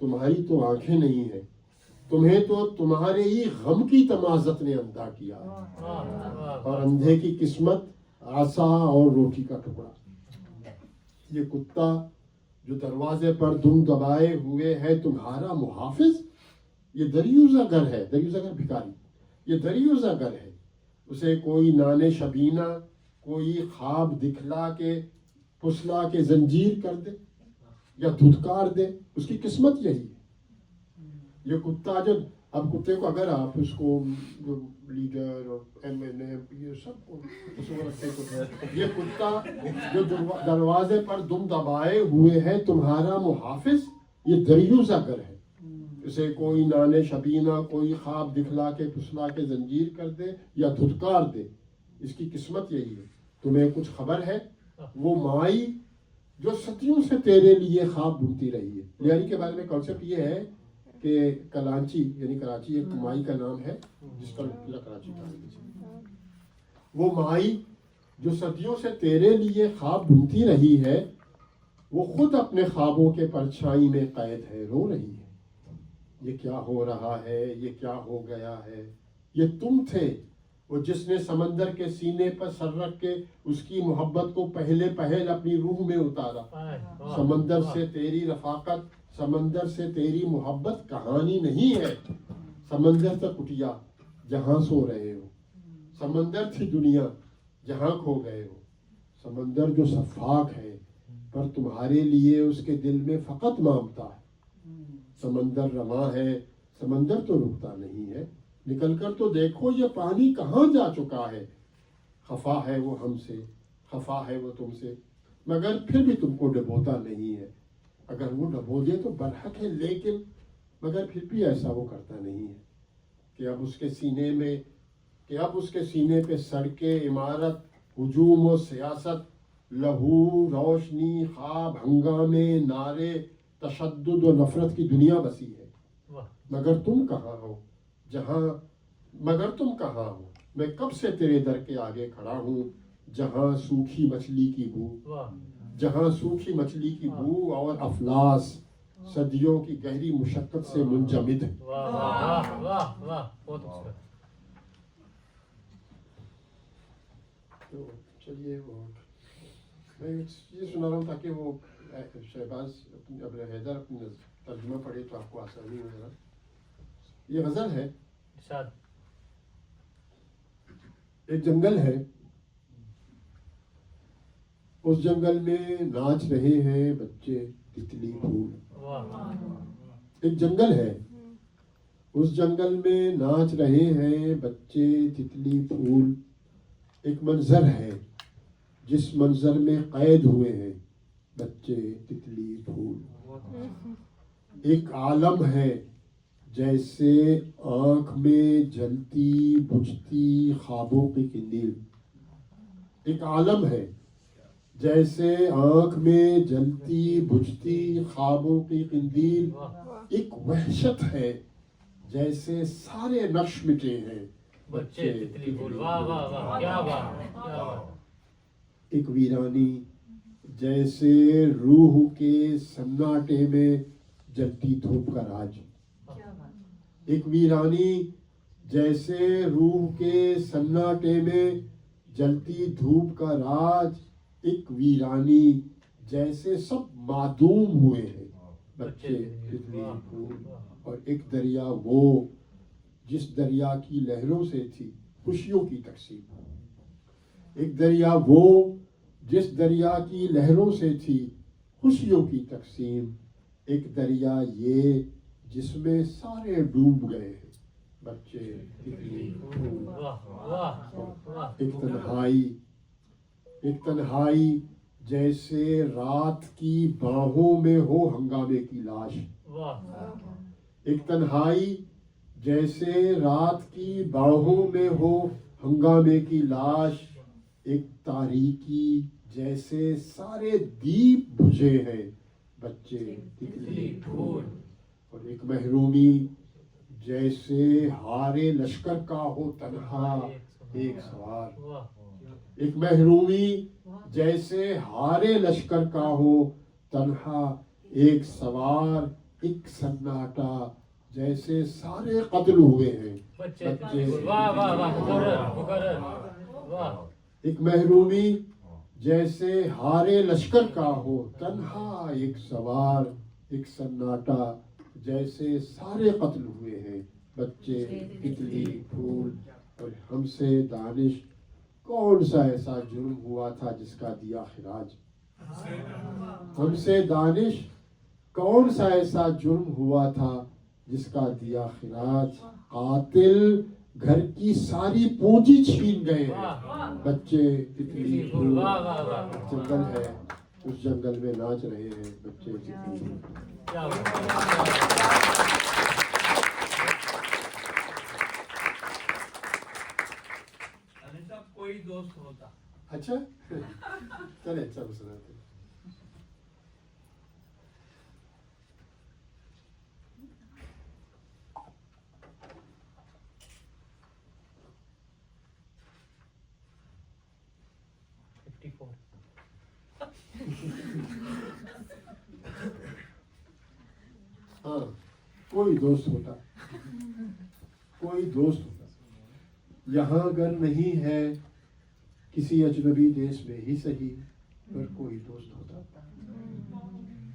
تمہاری تو آنکھیں نہیں ہیں, تمہیں تو تمہارے ہی غم کی تمازت نے اندھا کیا, اور اندھے کی قسمت عصا اور روٹی کا ٹکڑا. یہ کتا جو دروازے پر دم دبائے ہوئے ہے تمہارا محافظ, یہ دریوزہ گر ہے, دریوزہ گر بھکاری, یہ دریوزہ گر ہے. اسے کوئی نان شبینہ, کوئی خواب دکھلا کے پسلا کے زنجیر کر دے یا دھتکار دے, اس کی قسمت یہی ہے. یہ کتا جو, اب کتے کو اگر آپ اس کو لیڈر اور ایم این اے یہ سب کو رکھتے کتے, یہ کتا جو دروازے پر دم دبائے ہوئے ہے تمہارا محافظ, یہ دریوزہ گر ہے. اسے کوئی نان شبینہ, کوئی خواب دکھلا کے پسلا کے زنجیر کر دے یا دھتکار دے, اس کی قسمت یہی ہے. تمہیں کچھ خبر ہے وہ مائی جو صدیوں سے تیرے لیے خواب بنتی رہی ہے. لیاری کے بارے میں کانسیپٹ یہ ہے کہ کلانچی یعنی کراچی ایک مائی کا نام ہے جس کا پورا کراچی کا, وہ مائی جو صدیوں سے تیرے لیے خواب بنتی رہی ہے وہ خود اپنے خوابوں کے پرچھائی میں قید ہے, رو رہی ہے. یہ کیا ہو رہا ہے, یہ کیا ہو گیا ہے, یہ تم تھے وہ جس نے سمندر کے سینے پر سر رکھ کے اس کی محبت کو پہلے پہل اپنی روح میں اتارا. سمندر سے تیری رفاقت, سمندر سے تیری محبت کہانی نہیں ہے. سمندر تک کٹیا جہاں سو رہے ہو, سمندر تھی دنیا جہاں کھو گئے ہو. سمندر جو سفاک ہے پر تمہارے لیے اس کے دل میں فقط مامتا ہے. سمندر رواں ہے, سمندر تو رکتا نہیں ہے. نکل کر تو دیکھو یہ پانی کہاں جا چکا ہے. خفا ہے وہ ہم سے, خفا ہے وہ تم سے, مگر پھر بھی تم کو ڈبوتا نہیں ہے. اگر وہ ڈبو دے تو برحق ہے, لیکن مگر پھر بھی ایسا وہ کرتا نہیں ہے کہ اب اس کے سینے پہ سڑکیں, عمارت, ہجوم و سیاست, لہو, روشنی, خواب, ہنگامے, نعرے, تشدد و نفرت کی دنیا بسی ہے. مگر تم کہاں ہو میں کب سے تیرے در کے آگے کھڑا ہوں, جہاں سوکھی مچھلی کی بو اور افلاس صدیوں کی گہری مشقت سے منجمد ہے. تو چلیے میں یہ سنا رہا ہوں تاکہ وہ شہباز ابن حیدر اپنی ترجمہ پڑھے تو آپ کو آسانی ہو ذرا. یہ غزل ہے. ایک جنگل ہے, اس جنگل میں ناچ رہے ہیں بچے تتلی پھول. ایک جنگل ہے, اس جنگل میں ناچ رہے ہیں بچے تتلی پھول. ایک منظر ہے جس منظر میں قید ہوئے ہیں بچے تتلی پھول. ایک عالم ہے جیسے آنکھ میں جلتی بجھتی خوابوں کی قندیل. ایک عالم ہے جیسے آنکھ میں جلتی بجھتی خوابوں کی قندیل. ایک وحشت ہے جیسے سارے نقش مٹے ہیں بچے تتلی پھول. ایک ویرانی جیسے روح کے سناٹے میں جلتی دھوپ کا راج. ایک ویرانی جیسے روح کے سناٹے میں جلتی دھوپ کا راج. ایک ویرانی جیسے سب معدوم ہوئے ہیں بچے تتلی پھول. اور ایک دریا وہ جس دریا کی لہروں سے تھی خوشیوں کی تقسیم. ایک دریا وہ جس دریا کی لہروں سے تھی خوشیوں کی تقسیم. ایک دریا یہ جس میں سارے ڈوب گئے ہیں بچے تتلی پھول. ایک تنہائی جیسے رات کی باہوں میں ہو ہنگامے کی لاش. ایک تنہائی جیسے رات کی باہوں میں ہو ہنگامے کی لاش. ایک تاریکی جیسے سارے دیپ بجھے ہیں بچے تتلی پھول. اور ایک محرومی جیسے ہارے لشکر کا ہو تنہا ایک سوار. ایک محرومی جیسے ہارے لشکر کا ہو تنہا ایک سوار. ایک سناٹا جیسے سارے قتل ہوئے ہیں بچے بچے واہ واہ واہ مقرر واہ ایک محرومی جیسے ہارے لشکر کا ہو تنہا ایک سوار ایک سناٹا جیسے سارے قتل ہوئے ہیں بچے تتلی پھول اور ہم سے دانش کون سا ایسا جرم ہوا تھا جس کا دیا خراج ہم سے دانش کون سا ایسا جرم ہوا تھا جس کا دیا خراج قاتل گھر کی ساری پونجی چھین گئے ہیں بچے تتلی پھول جنگل ہے اس جنگل میں ناچ رہے ہیں بچے تتلی پھول کوئی دوست ہوتا اچھا چلے اچھا سناتے ہاں کوئی دوست ہوتا کوئی دوست ہوتا یہاں اگر نہیں ہے کسی اجنبی دیش میں ہی صحیح پر کوئی دوست ہوتا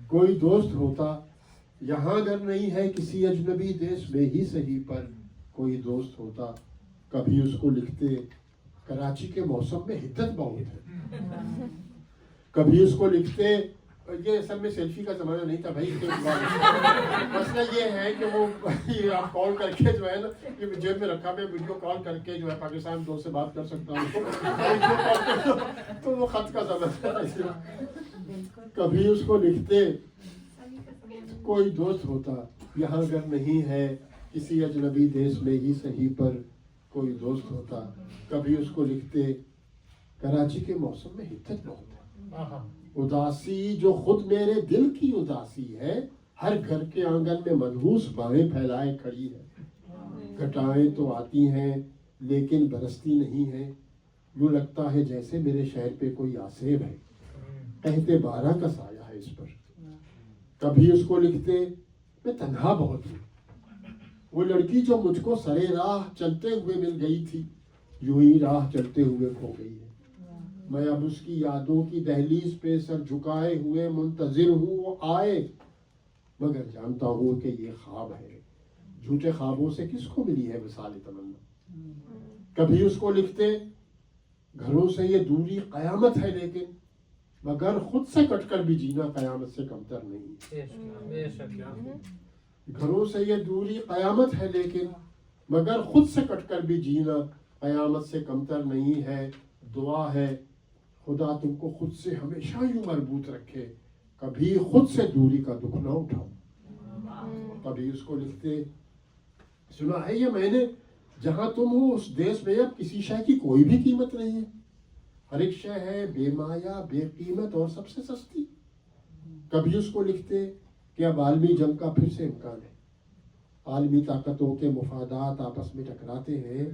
کوئی دوست ہوتا یہاں اگر نہیں ہے کسی اجنبی دیش میں ہی صحیح پر کوئی دوست ہوتا کبھی اس کو لکھتے کراچی کے موسم میں حدت بہت ہے کبھی اس کو لکھتے یہ اصل میں سیلفی کا زمانہ نہیں تھا بھائی مسئلہ یہ ہے کہ وہ آپ کال کر کے جو ہے نا یہ جیب میں رکھا میں ویڈیو کال کر کے جو ہے پاکستان دوست سے بات کر سکتا ہوں تو وہ خط کا زمانہ تھا کبھی اس کو لکھتے کوئی دوست ہوتا یہاں اگر نہیں ہے کسی اجنبی دیش میں ہی صحیح پر کوئی دوست ہوتا کبھی اس کو لکھتے کراچی کے موسم میں حدت بہت ہے اداسی جو خود میرے دل کی اداسی ہے ہر گھر کے آنگن میں منحوس باہیں پھیلائے کھڑی ہے گھٹائیں تو آتی ہیں لیکن برستی نہیں ہیں یوں لگتا ہے جیسے میرے شہر پہ کوئی آسیب ہے قحط بارہ کا سایہ ہے اس پر کبھی اس کو لکھتے میں تنہا بہت ہوں وہ لڑکی جو مجھ کو سرے راہ چلتے ہوئے مل گئی تھی یوں ہی راہ چلتے ہوئے کھو گئی ہے میں اب اس کی یادوں کی دہلیز پہ سر جھکائے ہوئے منتظر ہوں وہ آئے مگر جانتا ہوں کہ یہ خواب ہے جھوٹے خوابوں سے کس کو ملی ہے وصال تمنا کبھی اس کو لکھتے گھروں سے یہ دوری قیامت ہے لیکن مگر خود سے کٹ کر بھی جینا قیامت سے کمتر نہیں گھروں سے یہ دوری قیامت ہے لیکن مگر خود سے کٹ کر بھی جینا قیامت سے کمتر نہیں ہے دعا ہے خدا تم کو خود سے ہمیشہ یوں مربوط رکھے کبھی خود سے دوری کا دکھ نہ اٹھاؤ کبھی اس کو لکھتے سنا ہے یہ میں نے جہاں تم ہو اس دیش میں اب کسی شے کی کوئی بھی قیمت نہیں ہے ہر ایک شے ہے بے مایا بے قیمت اور سب سے سستی کبھی اس کو لکھتے کہ اب عالمی جنگ کا پھر سے امکان ہے عالمی طاقتوں کے مفادات آپس میں ٹکراتے ہیں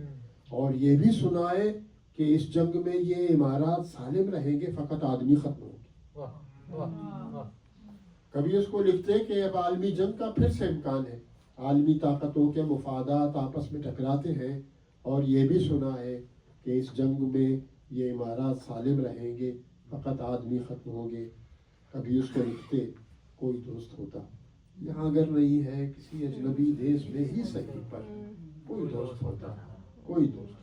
اور یہ بھی سنائے کہ اس جنگ میں یہ امارات سالم رہیں گے فقط آدمی ختم ہوگی کبھی اس کو لکھتے کہ اب عالمی جنگ کا پھر سے امکان ہے عالمی طاقتوں کے مفادات آپس میں ٹکراتے ہیں اور یہ بھی سنا ہے کہ اس جنگ میں یہ امارات سالم رہیں گے فقط آدمی ختم ہوں گے کبھی اس کو لکھتے کوئی دوست ہوتا یہاں اگر نہیں ہے کسی اجنبی دیش میں ہی صحیح پر کوئی دوست ہوتا کوئی دوست ہوتا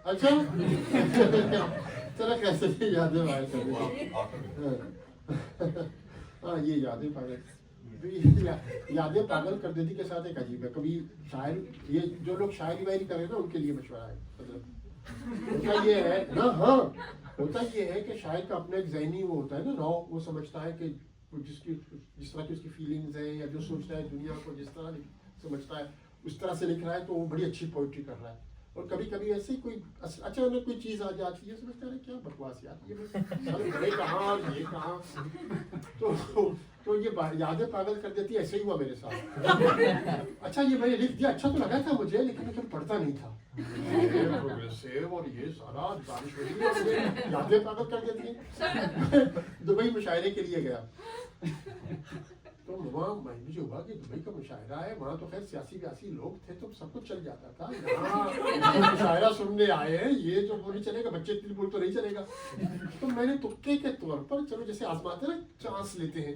اچھا چلو کیسے یادیں باہر کر ہاں یہ یادیں پاگل کر دیتی کے ساتھ ایک عجیب ہے کبھی شاعر یہ جو لوگ شاعری واعری کر رہے ہیں نا ان کے لیے مشورہ ہے مطلب ہوتا یہ ہے نا ہاں ہوتا یہ ہے کہ شاعر کا اپنا ایک ذہنی وہ ہوتا ہے نا راؤ وہ سمجھتا ہے کہ جس طرح کی اس کی فیلنگز ہیں یا جو سوچتا ہے دنیا کو جس طرح سمجھتا ہے اس طرح سے لکھ رہا ہے تو وہ بڑی اچھی پوئٹری کر رہا ہے اور کبھی کبھی ایسے ہی کوئی اچانک کوئی چیز آ جاتی ہے سمجھتے ہیں کیا بکواس یار یہ بس کہاں اور یہ کہاں تو یہ یادیں پاگل کر دیتی ہے. ایسے ہی ہوا میرے ساتھ. اچھا یہ میں نے لکھ دیا, اچھا تو لگا تھا مجھے, لیکن میں پڑھتا نہیں تھا. اور یہ سارا دانش یادیں پاگل کر دیتی ہیں. دبئی مشاعرے کے لیے گیا تو وہاں مجھے ہوا کہ دبئی کا مشاعرہ ہے, وہاں تو خیر سیاسی ویاسی لوگ تھے تو سب کچھ چل جاتا تھا. یہاں مشاعرہ سننے آئے ہیں, یہ تو وہ نہیں چلے گا, بچے بول تو نہیں چلے گا. تو میں نے تکے کے طور پر, چلو جیسے آزماتے ہیں نا, چانس لیتے ہیں,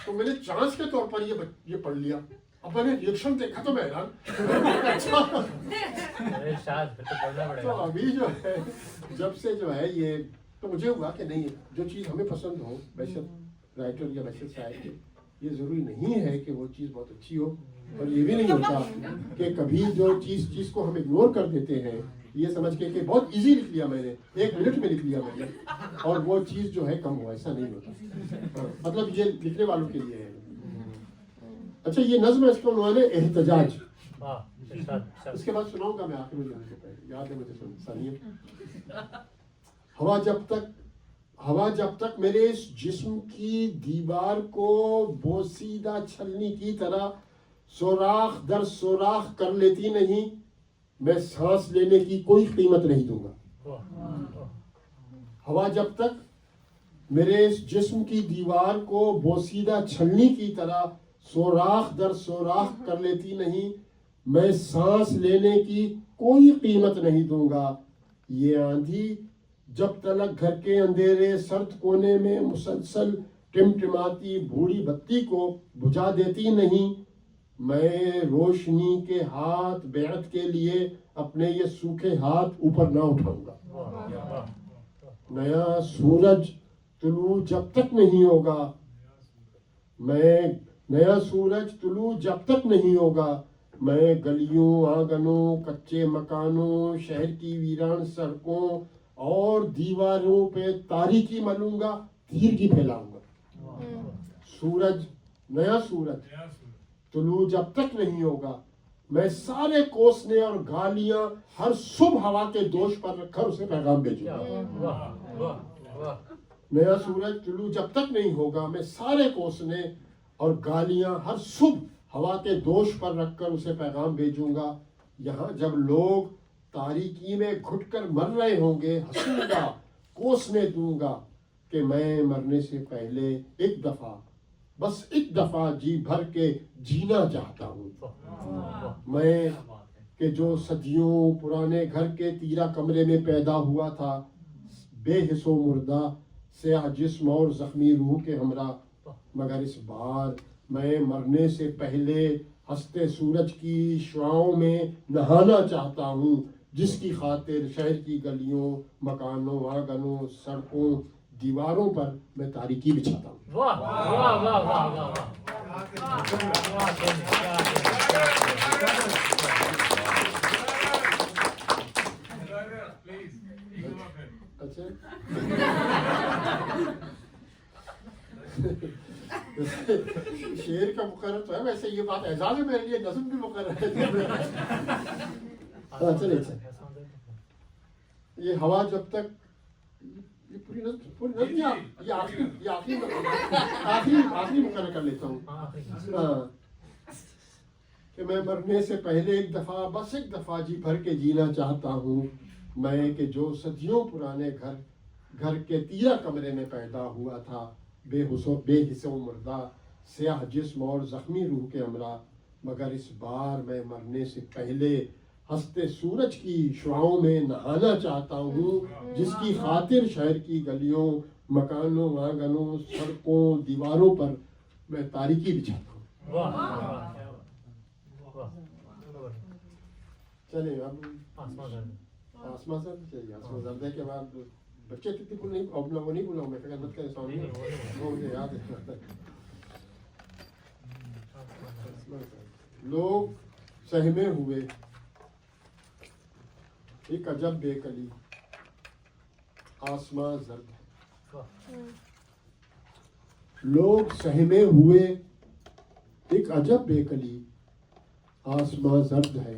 تو میں نے چانس کے طور پر یہ پڑھ لیا. اب میں نے ریئیکشن دیکھا تو میں حیران. تو ابھی جو ہے جب سے جو ہے یہ تو مجھے ہوا کہ نہیں, جو چیز ہمیں پسند ہو, بشر رائٹر یا بشر شاعر کی, یہ ضروری نہیں ہے کہ وہ چیز بہت اچھی ہو, اور یہ بھی نہیں ہوتا کہ کبھی جو چیز کو ہم اگنور کر دیتے ہیں یہ سمجھ کے کہ بہت ایزی لکھ لیا میں نے, 1 منٹ میں لکھ لیا میں نے, اور وہ چیز جو ہے کم ہو, ایسا نہیں ہوتا. مطلب یہ لکھنے والوں کے لیے ہے. اچھا یہ نظم ہے, اس کا عنوان ہے احتجاج. اس کے بعد سناؤں گا میں آخر میں جانے سے پہلے, یاد ہے مجھے ثانیہ. ہوا جب تک میرے اس جسم کی دیوار کو بوسیدہ چھلنی کی طرح سوراخ در سوراخ کر لیتی نہیں, میں سانس لینے کی کوئی قیمت نہیں دوں گا. ہوا جب تک میرے اس جسم کی دیوار کو بوسیدہ چھلنی کی طرح سوراخ در سوراخ کر لیتی نہیں, میں سانس لینے کی کوئی قیمت نہیں دوں گا. یہ آندھی جب تلک گھر کے اندھیرے سرد کونے میں مسلسل ٹمٹماتی بوڑھی بتی کو بجھا دیتی نہیں, میں روشنی کے ہاتھ بیعت کے لیے اپنے یہ سوکھے ہاتھ اوپر نہ اٹھاؤں گا. نیا سورج طلوع جب تک نہیں ہوگا, نیا سورج طلوع جب تک نہیں ہوگا, میں گلیوں آنگنوں کچے مکانوں شہر کی ویران سڑکوں اور دیواروں پہ تاریکی ملوں گا, تیرگی پھیلاؤں گا. نیا سورج طلوع جب تک نہیں ہوگا, میں سارے کوسنے اور گالیاں ہر صبح ہوا کے دوش پر رکھ کر اسے پیغام بھیجوں گا. نیا سورج طلوع جب تک نہیں ہوگا, میں سارے کوسنے اور گالیاں ہر صبح ہوا کے دوش پر رکھ کر اسے پیغام بھیجوں گا. یہاں جب لوگ تاریکی میں گھٹ کر مر رہے ہوں گے, ہنسوں گا, کوسنے دوں گا کہ میں مرنے سے پہلے ایک دفعہ, بس ایک دفعہ جی بھر کے جینا چاہتا ہوں. میں کہ جو صدیوں پرانے گھر کے تیرا کمرے میں پیدا ہوا تھا, بے حس و مردہ, سیاہ جسم اور زخمی روح کے ہمراہ, مگر اس بار میں مرنے سے پہلے ہنستے سورج کی شعاؤں میں نہانا چاہتا ہوں, جس کی خاطر شہر کی گلیوں مکانوں آنگنوں سڑکوں دیواروں پر میں تاریکی بچھاتا ہوں. واہ واہ واہ واہ واہ. اچھا شعر کا مقرر تو ہے, ویسے یہ بات اعزاز ہے میرے لیے, نظم بھی مقرر ہے. چلے یہ ہوا جب تک, یہ آخری مقرر کر لیتا ہوں. ہاں کہ میں مرنے سے پہلے ایک دفعہ, بس ایک دفعہ جی بھر کے جینا چاہتا ہوں. میں کہ جو صدیوں پرانے گھر کے تیرا کمرے میں پیدا ہوا تھا, بے حس و مردہ, سیاہ جسم اور زخمی روح کے ہمراہ, مگر اس بار میں مرنے سے پہلے ہنستے سورج کی شعاؤں میں نہانا چاہتا ہوں, جس کی خاطر شہر کی گلیوں مکانوں آنگنوں سڑکوں دیواروں پر میں تاریکی بچھاتا ہوں. چلیں اب آسمان زرد چلیے. آسمان زردے کے بعد بچے کتنی وہ نہیں بولا, میں فکر مت کریں سامنے, وہ مجھے یاد ہے. لوگ سہمے ہوئے ایک عجب بے کلی, آسمان زرد ہے. لوگ سہمے ہوئے ایک عجب بے کلی, آسمان زرد ہے.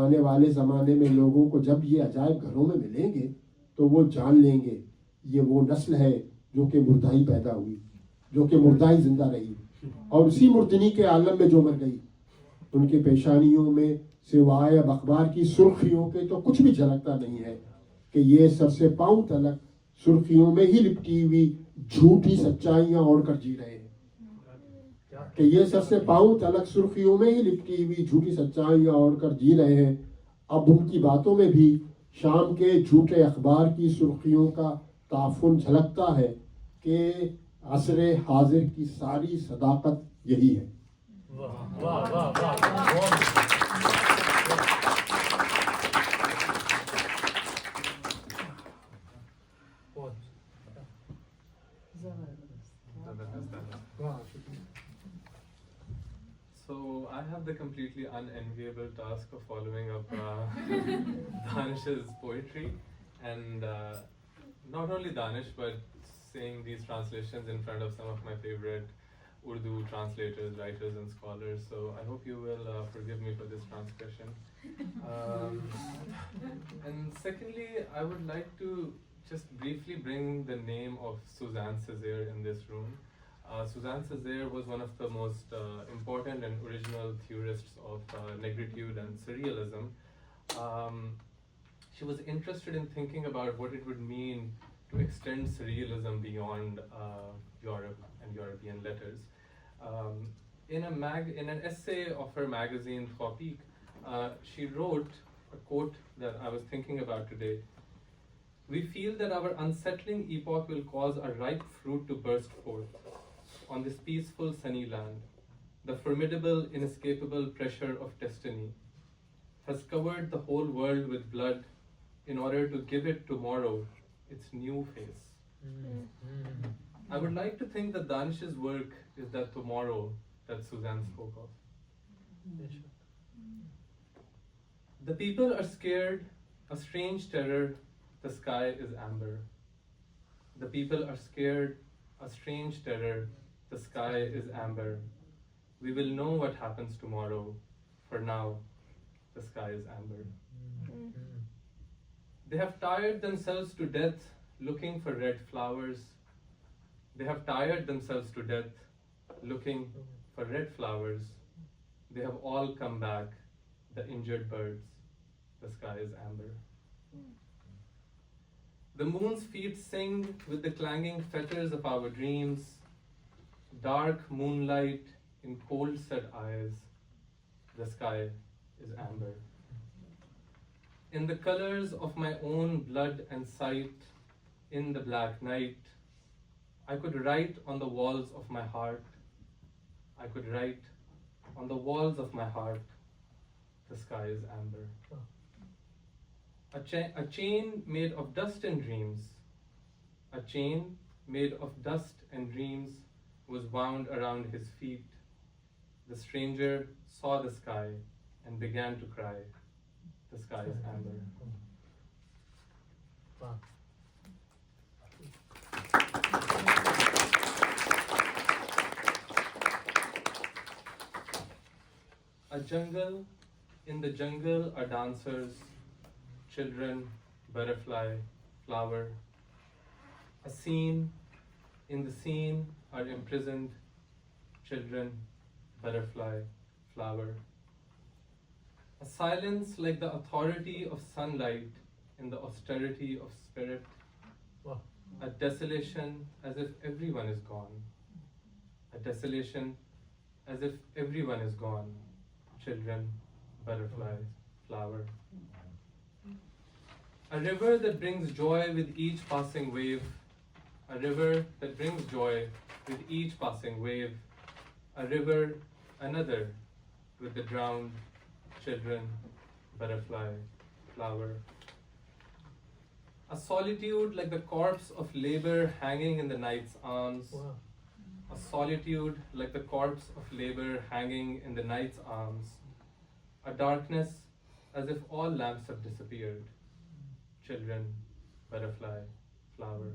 آنے والے زمانے میں لوگوں کو جب یہ عجائب گھروں میں ملیں گے تو وہ جان لیں گے یہ وہ نسل ہے جو کہ مردائی پیدا ہوئی, جو کہ مردائی زندہ رہی, اور اسی مردنی کے عالم میں جو مر گئی. ان کے پیشانیوں میں سوائے اب اخبار کی سرخیوں کے تو کچھ بھی جھلکتا نہیں ہے کہ یہ سر سے پاؤں تلک سرخیوں میں ہی لپٹی ہوئی جھوٹی سچائیاں اوڑھ کر جی رہے ہیں, کہ یہ سر سے پاؤں تلک سرخیوں میں ہی لپٹی ہوئی جھوٹی سچائیاں اوڑھ کر جی رہے ہیں. اب ان کی باتوں میں بھی شام کے جھوٹے اخبار کی سرخیوں کا تعفن جھلکتا ہے کہ عصر حاضر کی ساری صداقت یہی ہے. So I have the completely unenviable task of following up Danish's poetry, and not only Danish but saying these translations in front of some of my favorite Urdu translators, writers and scholars. So I hope you will forgive me for this transgression. And secondly, I would like to just briefly bring the name of Suzanne Césaire in this room. Suzanne Césaire was one of the most important and original theorists of negritude and surrealism. She was interested in thinking about what it would mean to extend surrealism beyond Europe and European letters. In an essay of her magazine Tropique, she wrote a quote that I was thinking about today. We feel that our unsettling epoch will cause a ripe fruit to burst forth on this peaceful sunny land. The formidable, inescapable pressure of destiny has covered the whole world with blood in order to give it tomorrow its new face. I would like to think that Danish's work is that tomorrow that Suzanne spoke of. The people are scared, a strange terror, the sky is amber. The people are scared, a strange terror, the sky is amber. We will know what happens tomorrow. For now, the sky is amber. They have tired themselves to death looking for red flowers. They have tired themselves to death looking for red flowers. They have all come back, the injured birds. The sky is amber. The moon's feet sing with the clanging fetters of our dreams. Dark moonlight in cold set eyes. The sky is amber. In the colors of my own blood and sight, in the black night, I could write on the walls of my heart. I could write on the walls of my heart. The sky is amber. A chain made of dust and dreams. A chain made of dust and dreams was wound around his feet. The stranger saw the sky and began to cry. The sky is amber. A jungle, in the jungle are dancers, children, butterfly, flower. A scene, in the scene are imprisoned, children, butterfly, flower. A silence like the authority of sunlight in the austerity of spirit. A desolation as if everyone is gone. A desolation as if everyone is gone. Children, butterfly, flower. A river that brings joy with each passing wave. A river that brings joy with each passing wave. A river, another, with the drowned, children, butterfly, flower. A solitude like the corpse of labor hanging in the night's arms. A solitude like the corpse of labor hanging in the night's arms. A darkness as if all lamps have disappeared. Children, butterfly, flower.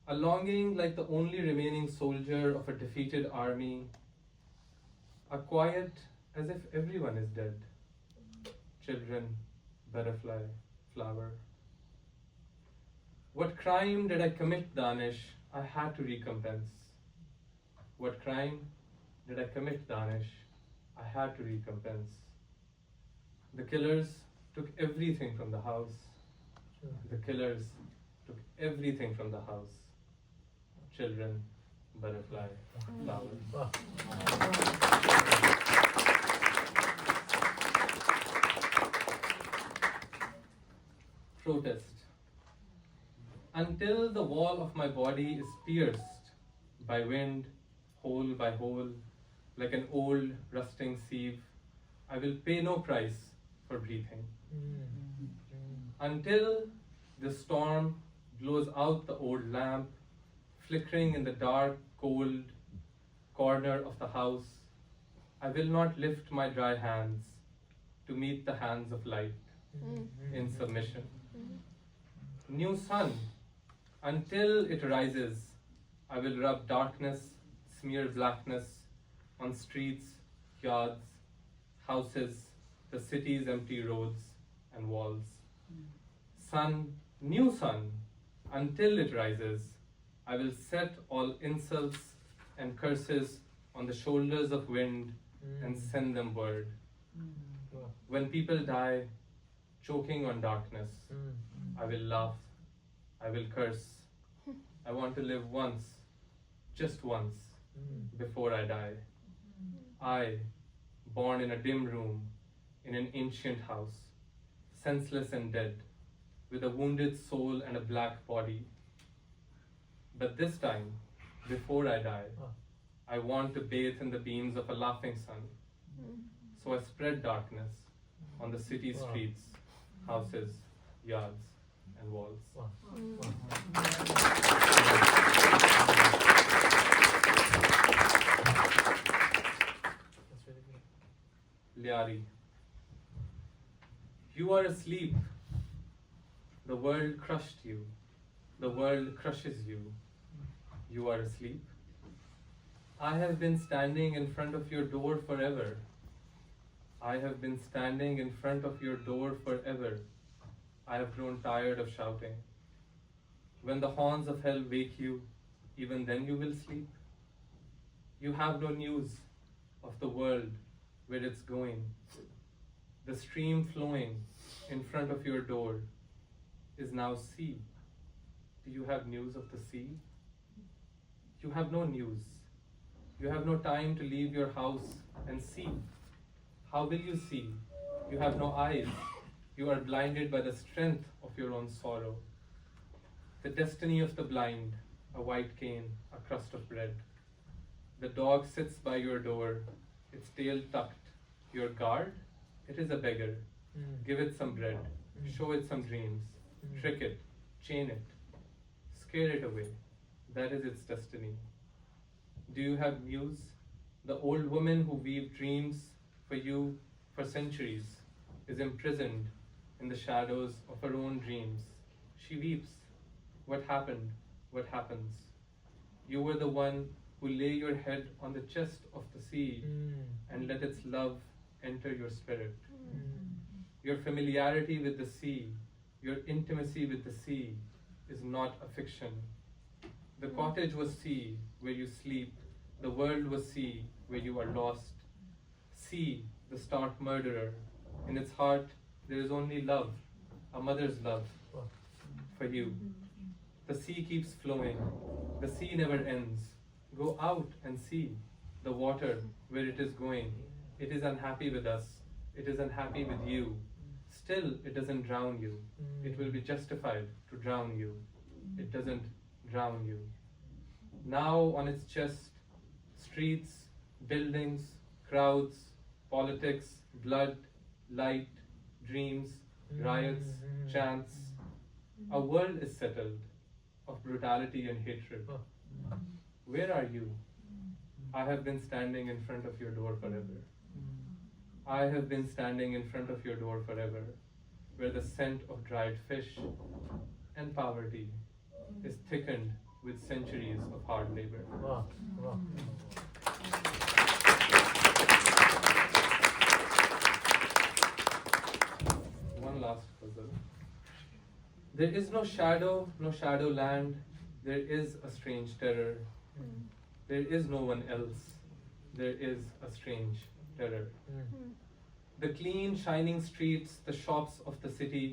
A longing like the only remaining soldier of a defeated army. A quiet as if everyone is dead. children, butterfly, flower. What crime did I commit, Danish? I had to recompense. What crime did I commit, Danish? I had to recompense. The killers took everything from the house. The killers took everything from the house. Children, butterfly, flower. Protest. Until the wall of my body is pierced by wind, hole by hole, like an old rusting sieve, I will pay no price for breathing. Until the storm blows out the old lamp, flickering in the dark, cold corner of the house, I will not lift my dry hands to meet the hands of light in submission. New sun, until it rises, I will rub darkness, smear blackness on streets, yards, houses, the city's empty roads and walls. Sun, new sun, until it rises, I will set all insults and curses on the shoulders of wind and send them word. When people die, choking on darkness, I will laugh, I will curse. I want to live once, just once, before I die. I, born in a dim room, in an ancient house, senseless and dead, with a wounded soul and a black body. But this time, before I die, I want to bathe in the beams of a laughing sun. So I spread darkness on the city streets, houses, yards, and walls. Lyari. You are asleep. The world crushed you. The world crushes you. You are asleep. I have been standing in front of your door forever. I have been standing in front of your door forever. I have grown tired of shouting. When the horns of hell wake you, even then you will sleep. You have no news of the world, where it's going. The stream flowing in front of your door is now sea. Do you have news of the sea? You have no news. You have no time to leave your house and see. How will you see? You have no eyes. You are blinded by the strength of your own sorrow. The destiny of the blind, a white cane, a crust of bread. The dog sits by your door, its tail tucked. Your guard? It is a beggar. Give it some bread. Show it some dreams. Trick it. Chain it. Scare it away. That is its destiny. Do you have news? The old woman who weaved dreams for you for centuries is imprisoned in the shadows of her own dreams. She weeps. What happened? What happens? You were the one who lay your head on the chest of the sea and let its love enter your spirit. Your familiarity with the sea, your intimacy with the sea is not a fiction. The cottage was sea where you sleep. The world was sea where you are lost. Sea, the stark murderer. In its heart, there is only love, a mother's love for you. The sea keeps flowing. The sea never ends. Go out and see the water where it is going. It is unhappy with us. It is unhappy with you. Still, it doesn't drown you. It will be justified to drown you. It doesn't drown you. Now on its chest, streets, buildings, crowds, politics, blood, light, dreams, riots, chants. A world is settled of brutality and hatred. Where are you? I have been standing in front of your door forever. I have been standing in front of your door forever, where the scent of dried fish and poverty is thickened with centuries of hard labor. last puzzle. There is no shadow, no shadowland. There is a strange terror. There is no one else. There is a strange terror. The clean, shining streets, the shops of the city.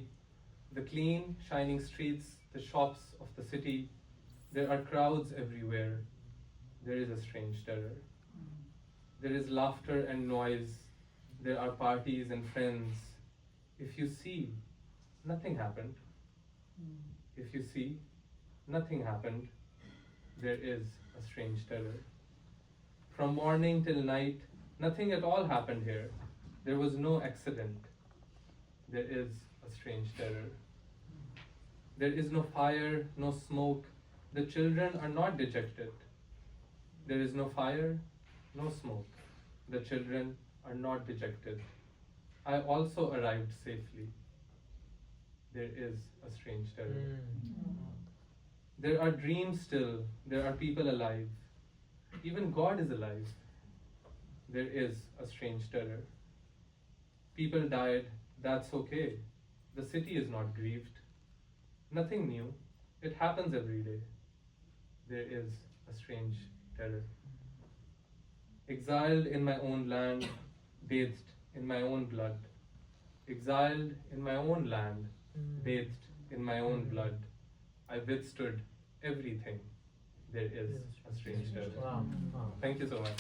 The clean, shining streets, the shops of the city. There are crowds everywhere. There is a strange terror. There is laughter and noise. There are parties and friends. If you see, nothing happened. If you see, nothing happened. There is a strange terror. From morning till night, nothing at all happened here. There was no accident. There is a strange terror. There is no fire, no smoke. The children are not dejected. There is no fire, no smoke. The children are not dejected. I also arrived safely. There is a strange terror. There are dreams still. There are people alive. Even God is alive. There is a strange terror. People died. That's okay. The city is not grieved. Nothing new. It happens every day. There is a strange terror. Exiled in my own land, bathed in my own blood. Exiled in my own land, bathed in my own blood. I withstood everything. There is a strange terror. Wow. Wow. Thank you so much.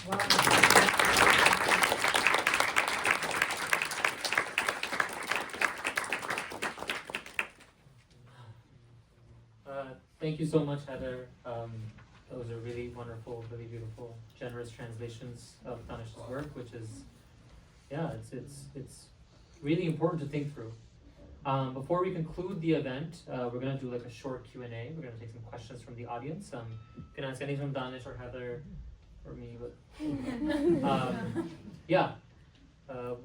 Thank you so much, Heather. Those are really wonderful, really beautiful, generous translations of Danish's work, which is, yeah, it's really important to think through. Before we conclude the event, we're going to do like a short Q&A. We're going to take some questions from the audience. You can ask anything from Danish or Heather or me, but yeah.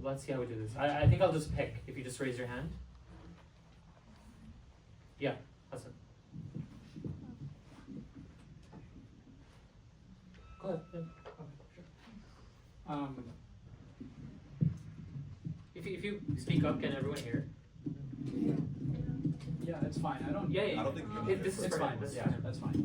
Let's see how we do this. I think I'll just pick, if you just raise your hand. Yeah, Hassan. Go ahead. Yeah. If you speak up, can everyone hear? Yeah, that's fine. I don't. Yeah. I don't think you can This is It's fine. This is Yeah, that's fine.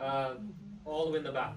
All the way in the back.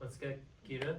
Let's get Kirat.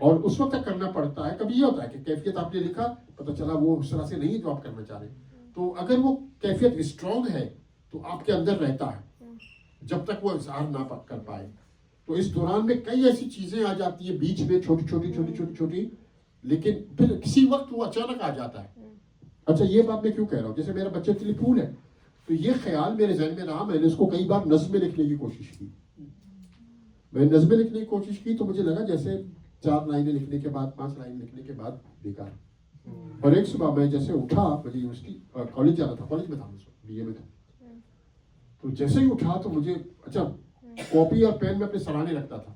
اور اس وقت تک کرنا پڑتا ہے. کبھی یہ ہوتا ہے کہ کیفیت آپ نے لکھا پتہ چلا وہ اس طرح سے نہیں ہے جو آپ کرنا چاہ رہے ہیں, تو اگر وہ کیفیت اسٹرانگ ہے تو آپ کے اندر رہتا ہے جب تک وہ اظہار نہ کر پائے. تو اس دوران میں کئی ایسی چیزیں آ جاتی ہیں بیچ میں, چھوٹی چھوٹی, لیکن پھر کسی وقت وہ اچانک آ جاتا ہے. اچھا یہ بات میں کیوں کہہ رہا ہوں, جیسے میرا بچے کے لیے پھول ہے, تو یہ خیال میرے ذہن میں رہا, میں نے اس کو کئی بار نظمیں لکھنے کی کوشش کی. میں نظمیں لکھنے کی کوشش کی تو مجھے لگا جیسے 4 لائنیں لکھنے کے بعد 5 لائنیں لکھنے کے بعد بیکار. اور ایک صبح میں جیسے اٹھا, مجھے یونیورسٹی کالج جانا تھا, کالج میں تھا, BA میں تھا, تو جیسے ہی اٹھا تو مجھے اچھا کاپی اور پین میں اپنے سرانے رکھتا تھا,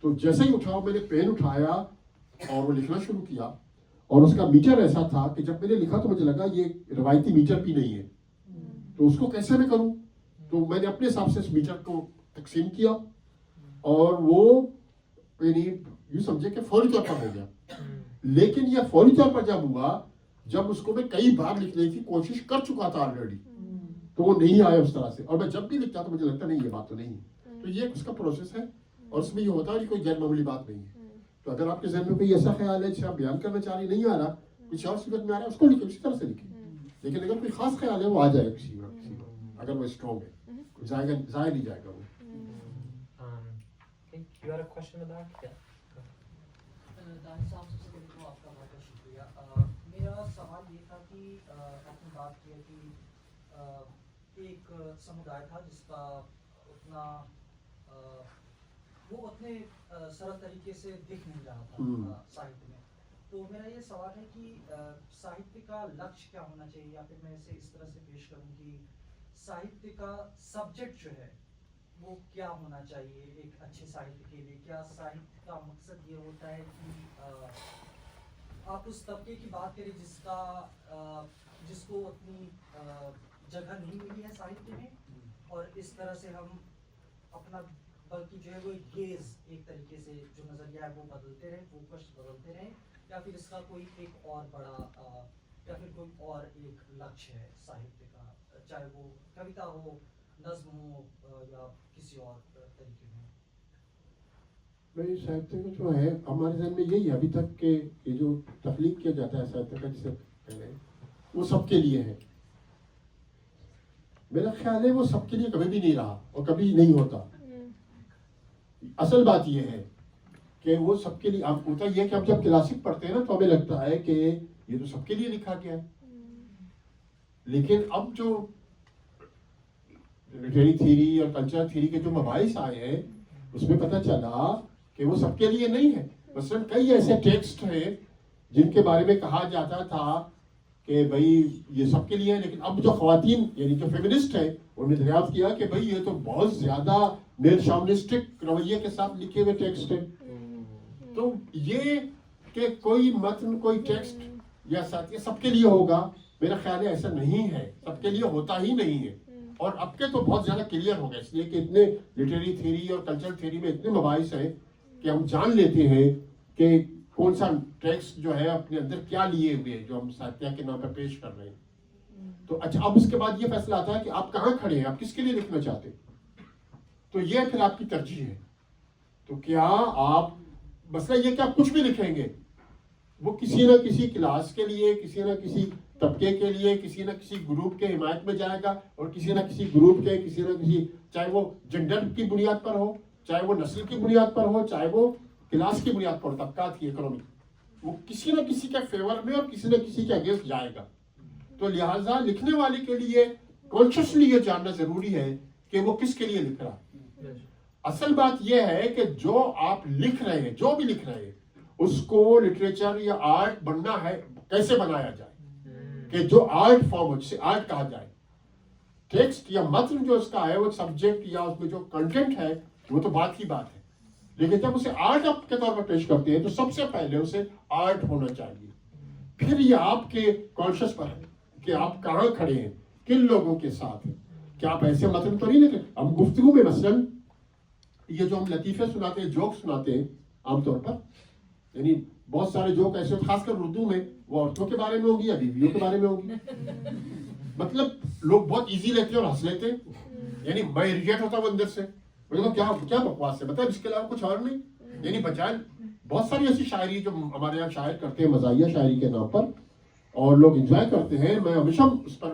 تو جیسے ہی اٹھا میں نے پین اٹھایا اور وہ لکھنا شروع کیا, اور اس کا میٹر ایسا تھا کہ جب میں نے لکھا تو مجھے لگا یہ روایتی میٹر بھی نہیں ہے, تو اس کو کیسے میں کروں. تو میں نے اپنے حساب سے اس میٹر کو تقسیم کیا اور وہ یعنی یوں سمجھے کہ فوری طور پر ہو گیا. لیکن یہ فوری طور پر جب ہوا, جب اس کو میں کئی بار لکھنے کی کوشش کر چکا تھا آلریڈی, تو وہ نہیں آیا اس طرح سے. اور میں جب بھی لکھتا تو مجھے لگتا نہیں یہ بات تو نہیں ہے. تو یہ اس کا پروسیس ہے, اور اس میں یہ ہوتا ہے کہ کوئی غیر معمولی بات نہیں ہے. تو اگر آپ کے ذہن میں کوئی ایسا خیال ہے جسے آپ بیان کرنا چاہ رہے نہیں آ رہا, کچھ اور صورت میں آ رہا ہے, اس کو لکھیں, اسی طرح سے لکھیں. لیکن اگر کوئی خاص خیال ہے وہ آ جائے کسی وقت, اگر وہ اسٹرانگ ہے, ضائع نہیں جائے گا وہ. You had a question about that? دانش صاحب سب سے پہلے تو آپ کا بہت بہت شکریہ. میرا سوال یہ تھا کہ آپ نے بات کیا کہ ایک سمودائے تھا جس کا اتنا وہ اتنے سرل طریقے سے دکھ نہیں رہا تھا ساہتیہ میں. تو میرا یہ سوال ہے کہ ساہتیہ کا لکش کیا ہونا چاہیے, یا پھر میں اسے اس طرح سے پیش کروں کہ ساہتیہ کا سبجیکٹ جو ہے وہ کیا ہونا چاہیے ایک اچھے ساہتیہ کے لیے. کیا ساہتیہ کا مقصد یہ ہوتا ہے کہ آپ اس طبقے کی بات کریں جس کو اپنی جگہ نہیں ملی ہے ساہتیہ میں, اور اس طرح سے ہم اپنا بلکہ جو ہے وہ گیز ایک طریقے سے جو نظریہ ہے وہ بدلتے رہیں, فوکس بدلتے رہیں, یا پھر اس کا کوئی ایک اور بڑا یا پھر کوئی اور ایک لکش ہے ساہتیہ کا, چاہے وہ کویتا ہو, نظم ہو, یا کسی اور طریقے میں. نہیں, ساہتیہ کا جو ہے ہمارے ذہن میں یہی ہے ابھی تک کہ یہ جو تخلیق کیا جاتا ہے ساہتیہ کا جسے کہہ رہے ہیں وہ سب کے لیے ہے. میرا خیال ہے وہ سب کے لیے کبھی بھی نہیں رہا اور کبھی نہیں ہوتا. اصل بات یہ ہے کہ وہ سب کے لیے ہوتا یہ کہ ہم جب کلاسک پڑھتے ہیں نا تو ہمیں لگتا ہے کہ یہ تو سب کے لیے لکھا گیا ہے. لیکن اب جو لٹریری تھیوری اور کلچرل تھیوری کے جو مباحث آئے ہیں اس میں پتہ چلا کہ وہ سب کے لیے نہیں ہے. مثلاً کئی ایسے ٹیکسٹ ہیں جن کے بارے میں کہا جاتا تھا کہ بھائی یہ سب کے لیے ہے, لیکن اب جو خواتین یعنی جو فیمنسٹ ہیں انہوں نے دریافت کیا کہ بھائی یہ تو بہت زیادہ میل شاونسٹک رویے کے ساتھ لکھے ہوئے ٹیکسٹ ہیں. تو یہ کہ کوئی متن کوئی ٹیکسٹ یا ساتھ یہ سب کے لیے ہوگا, میرا خیال ہے ایسا نہیں ہے, سب کے لیے ہوتا ہی نہیں ہے. اور اب کے تو بہت زیادہ کلیئر ہو گیا, اس لیے کہ اتنے لٹریری تھیوری اور کلچرل تھیوری میں اتنے مباحث ہیں کہ ہم جان لیتے ہیں کہ کون سا ٹیکسٹ جو ہے اپنے اندر کیا لیے ہوئے جو ہم ساہتیہ کے نام پر پیش کر رہے ہیں. تو اچھا اب اس کے بعد یہ فیصلہ آتا ہے کہ آپ کہاں کھڑے ہیں, آپ کس کے لیے لکھنا چاہتے ہیں. تو یہ پھر آپ کی ترجیح ہے. تو کیا آپ مسئلہ یہ کہ آپ کچھ بھی لکھیں گے وہ کسی نہ کسی کلاس کے لیے, کسی نہ کسی طبقے کے لیے, کسی نہ کسی گروپ کے حمایت میں جائے گا, اور کسی نہ کسی گروپ کے کسی نہ کسی, چاہے وہ جنڈر کی بنیاد پر ہو, چاہے وہ نسل کی بنیاد پر ہو, چاہے وہ کلاس کی بنیاد پر, طبقات کی, اکنومی, وہ کسی نہ کسی کے فیور میں اور کسی نہ کسی کے اگینسٹ جائے گا. تو لہٰذا لکھنے والے کے لیے کانشیسلی یہ جاننا ضروری ہے کہ وہ کس کے لیے لکھ رہا ہے. اصل بات یہ ہے کہ جو آپ لکھ رہے ہیں, جو بھی لکھ رہے ہیں, اس کو لٹریچر یا آرٹ بننا ہے, کیسے بنایا جائے کہ جو آرٹ فارم ہو, جسے آرٹ کہا جائے. ٹیکسٹ یا متن جو اس کا ہے وہ سبجیکٹ یا اس میں جو کنٹینٹ ہے وہ تو بات ہی بات ہے, لیکن جب اسے آرٹ آپ کے طور پر پیش کرتے ہیں تو سب سے پہلے اسے آرٹ ہونا چاہیے. پھر یہ آپ کے کانشیس پر ہے کہ آپ کہاں کھڑے ہیں, کن لوگوں کے ساتھ ہیں. کیا آپ ایسے متن تو نہیں لکھیں. ہم گفتگو میں مثلاً یہ جو ہم لطیفے سناتے ہیں, جوک سناتے ہیں عام طور پر, یعنی بہت سارے جوک ایسے, خاص کر اردو میں, وہ عورتوں کے بارے میں ہوگی یا بیویوں کے بارے میں ہوگی. مطلب لوگ بہت ایزی لیتے ہیں اور ہنس لیتے ہیں, یعنی میں اریٹیٹ ہوتا ہوں اندر سے, مجھے کیا بکواس ہے, مطلب اس کے علاوہ کچھ اور نہیں. یعنی بجائے بہت ساری ایسی شاعری جو ہمارے یہاں شاعر کرتے ہیں مزاحیہ شاعری کے نام پر اور لوگ انجوائے کرتے ہیں. میں ہمیشہ اس پر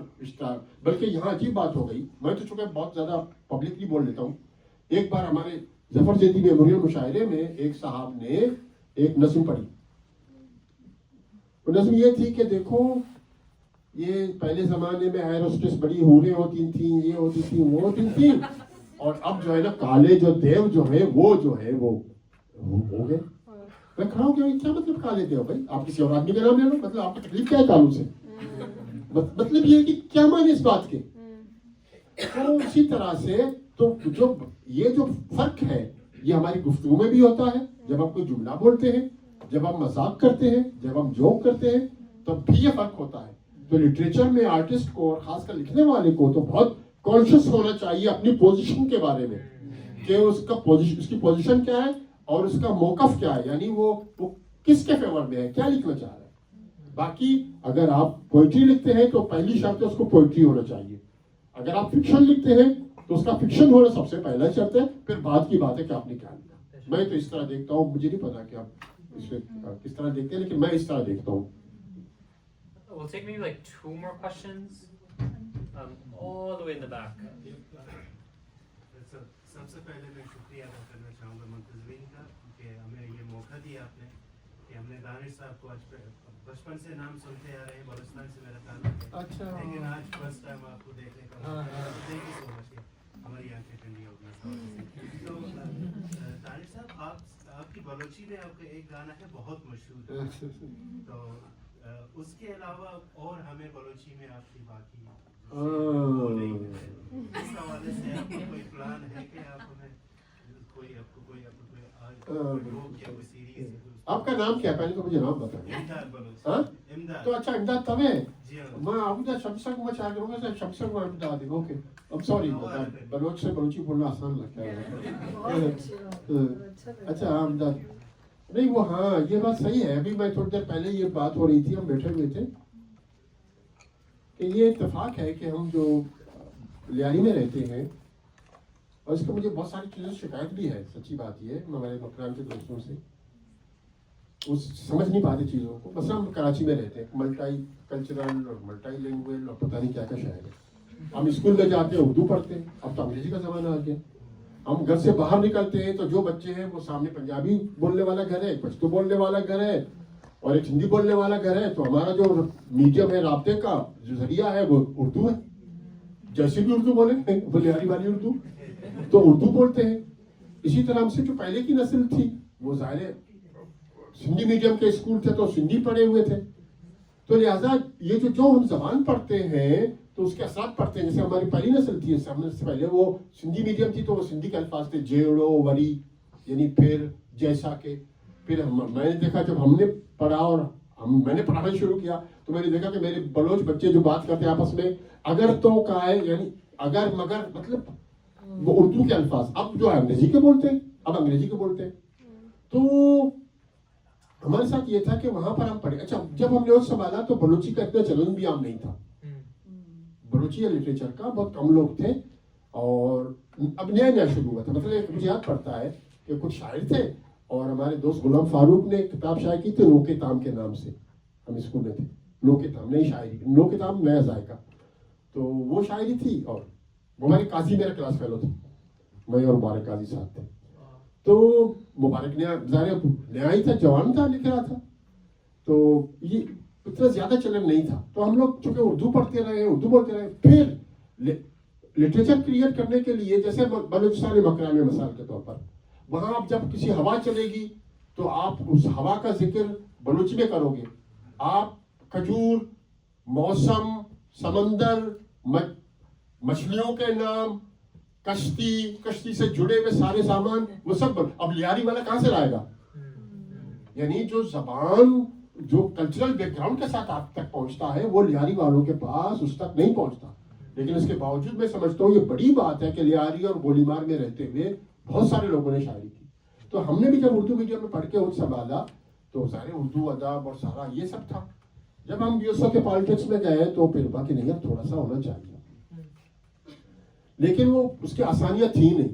بلکہ یہاں عجیب بات ہو گئی, میں تو چونکہ بہت زیادہ پبلکلی بول لیتا ہوں. ایک بار ہمارے ظفر زیدی میموریل مشاعرے میں ایک صاحب نے ایک نظم پڑھی. وہ نظم یہ تھی کہ دیکھو یہ پہلے زمانے میں ایئر ہوسٹس بڑی حوریں ہوتی تھیں, یہ ہوتی تھیں, وہ ہوتی تھیں, اور اب جو ہے نا کالے جو دیو جو ہے وہ ہو گئے. میں کھڑا ہوں کہ کیا مطلب کالے دیو بھائی, آپ کسی اور آدمی کا نام لے لو, مطلب آپ کی تکلیف کیا ہے کالوں سے, مطلب یہ کہ کیا معنی اس بات کے. تو اسی طرح سے تو یہ جو فرق ہے یہ ہماری گفتگو میں بھی ہوتا ہے. جب ہم کوئی جملہ بولتے ہیں, جب ہم مذاق کرتے ہیں, جب ہم جوک کرتے ہیں, تب بھی یہ فرق ہوتا ہے. تو لٹریچر میں آرٹسٹ کو اور خاص کر لکھنے والے کو تو بہت کانشیس ہونا چاہیے اپنی پوزیشن کے بارے میں کہ اس کی پوزیشن کیا ہے اور اس کا موقف کیا ہے, یعنی وہ کس کے فیور میں ہے, کیا لکھنا چاہ رہا ہے. باقی اگر آپ پوئٹری لکھتے ہیں تو پہلی شرط ہے اس کو پوئٹری ہونا چاہیے. اگر آپ فکشن لکھتے ہیں تو اس کا فکشن ہونا سب سے پہلا شرط ہے, پھر بعد کی بات ہے کہ آپ نے کیا لکھا. میں تو اس طرح دیکھتا ہوں, مجھے نہیں پتا کہ آپ اس میں کس طرح دیکھتے ہیں, لیکن میں اس طرح دیکھتا ہوں. We'll take maybe like 2 more questions. All the way in the back. سب سے پہلے میں شکریہ ادا کرنا چاہوں گا منتظمین کا کہ ہمیں یہ موقع دیا آپ نے کہ ہم نے دانش صاحب کو آج بچپن سے نام سنتے آ رہے ہیں, بلوچستان سے میرا تعلق ہے, لیکن آج فرسٹ ٹائم آپ کو دیکھنے کا تھینک یو سو مچ, ہماری آنکھیں ٹھنڈی ہو گئی. تو دانش صاحب آپ کی بلوچی میں آپ کا ایک گانا ہے بہت مشہور ہے, تو اس کے علاوہ اور ہمیں بلوچی میں آپ کی باقی اس حوالے سے آپ کو کوئی پلان ہے کہ آپ ہمیں آپ کا نام کیا ہے پہلے تو مجھے نام بتائیں. تو اچھا امداد تب ہے, میں آؤں شمسک میں چاہ کروں گا, شمسک میں امداد. اوکے اب سوری, بلوچ سے بلوچی بولنا آسان لگتا ہے. اچھا امداد نہیں وہ, ہاں یہ بات صحیح ہے. ابھی میں تھوڑی دیر پہلے یہ بات ہو رہی تھی, ہم بیٹھے ہوئے تھے کہ یہ اتفاق ہے کہ ہم جو لیاری میں رہتے ہیں, اور اس کا مجھے بہت ساری چیزوں سے شکایت بھی ہے. سچی بات یہ ہے, ہمارے مکران کے دوستوں سے وہ سمجھ نہیں پاتے چیزوں کو. مثلا ہم کراچی میں رہتے ہیں, ملٹائی کلچرل اور ملٹائی لینگویج اور پتہ نہیں کیا کیا شہر ہے. ہم اسکول میں جاتے ہیں اردو پڑھتے ہیں, اب تو انگریزی کا زمانہ آ گیا. ہم گھر سے باہر نکلتے ہیں تو جو بچے ہیں وہ سامنے پنجابی بولنے والا گھر ہے, پشتو بولنے والا گھر ہے, اور ایک ہندی بولنے والا گھر ہے. تو ہمارا جو میڈیم ہے رابطے کا جو ذریعہ ہے وہ اردو ہے. جیسے بھی اردو بولے, وہ لیاری والی اردو, تو اردو بولتے ہیں. اسی طرح ہم سے جو پہلے کی نسل تھی وہ ظاہر سندھی میڈیم کے اسکول تھے تو سندھی پڑھے ہوئے تھے, تو لہٰذا یہ جو ہم زبان پڑھتے ہیں تو اس کے اثرات پڑھتے ہیں. جیسے ہماری پہلی نسل تھی, ہم سے پہلے وہ سندھی میڈیم تھی تو وہ سندھی کے الفاظ تھے, جیڑو وری یعنی پھر, جیسا کہ. پھر میں نے دیکھا جب ہم نے پڑھا اور میں نے پڑھانا شروع کیا تو میں نے دیکھا کہ میرے بلوچ بچے جو بات کرتے ہیں آپس میں, اگر تو کا ہے یعنی اگر مگر, مطلب وہ اردو کے الفاظ اب جو ہے انگریزی کے بولتے ہیں, اب انگریزی کے بولتے ہیں. تو ہمارے ساتھ یہ تھا کہ وہاں پر ہم پڑھے. اچھا جب ہم نے اس سنبھالا تو بلوچی کا اتنا چلن بھی عام نہیں تھا. بلوچی یا لٹریچر کا بہت کم لوگ تھے, اور اب نیا شروع ہوا تھا. مطلب مجھے یاد پڑتا ہے کہ کچھ شاعر تھے, اور ہمارے دوست غلام فاروق نے کتاب شائع کی تھی نو کے تام کے نام سے. ہم اسکول میں تھے, نو کے تام, نئی شاعری, نو کے تام نیا ذائقہ. تو وہ شاعری تھی, اور ہمارے قاضی میرا کلاس فیلو تھا, میں اور مبارک قاضی صاحب تھے. تو مبارک نے ظاہر نیا ہی تھا, جوان تھا, لکھ رہا تھا, تو یہ اتنا زیادہ چلن نہیں تھا. تو ہم لوگ چونکہ اردو پڑھتے رہے, اردو بولتے رہے. پھر لٹریچر کریٹ کرنے کے لیے جیسے بلوچستان مکران میں مثال کے طور پر, وہاں آپ جب کسی ہوا چلے گی تو آپ اس ہوا کا ذکر بلوچی میں کرو گے. آپ کھجور, موسم, سمندر, مچھلیوں کے نام, کشتی سے جڑے ہوئے سارے سامان, وہ سب. اب لیاری والا کہاں سے لائے گا؟ یعنی جو زبان جو کلچرل بیک گراؤنڈ کے ساتھ آپ تک پہنچتا ہے وہ لیاری والوں کے پاس اس تک نہیں پہنچتا. لیکن اس کے باوجود میں سمجھتا ہوں یہ بڑی بات ہے کہ لیاری اور گولی مار میں رہتے ہوئے بہت سارے لوگوں نے شاعری کی. تو ہم نے بھی جب اردو میڈیم میں پڑھ کے سنبھالا تو ظاہر اردو ادب اور سارا یہ سب تھا. جب ہم BSO کے پالیٹکس میں گئے تو پھر باقی نہیں, اب تھوڑا سا ہونا چاہیے, لیکن وہ اس کی آسانیاں تھی نہیں.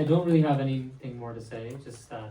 I don't really have anything more to say, just that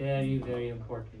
Very very important.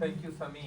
Thank you, Sami.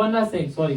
one last thing, sorry,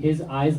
his eyes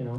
you know.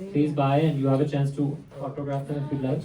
Please buy and you have a chance to autograph them if you'd like.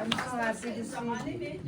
I'm so happy to see.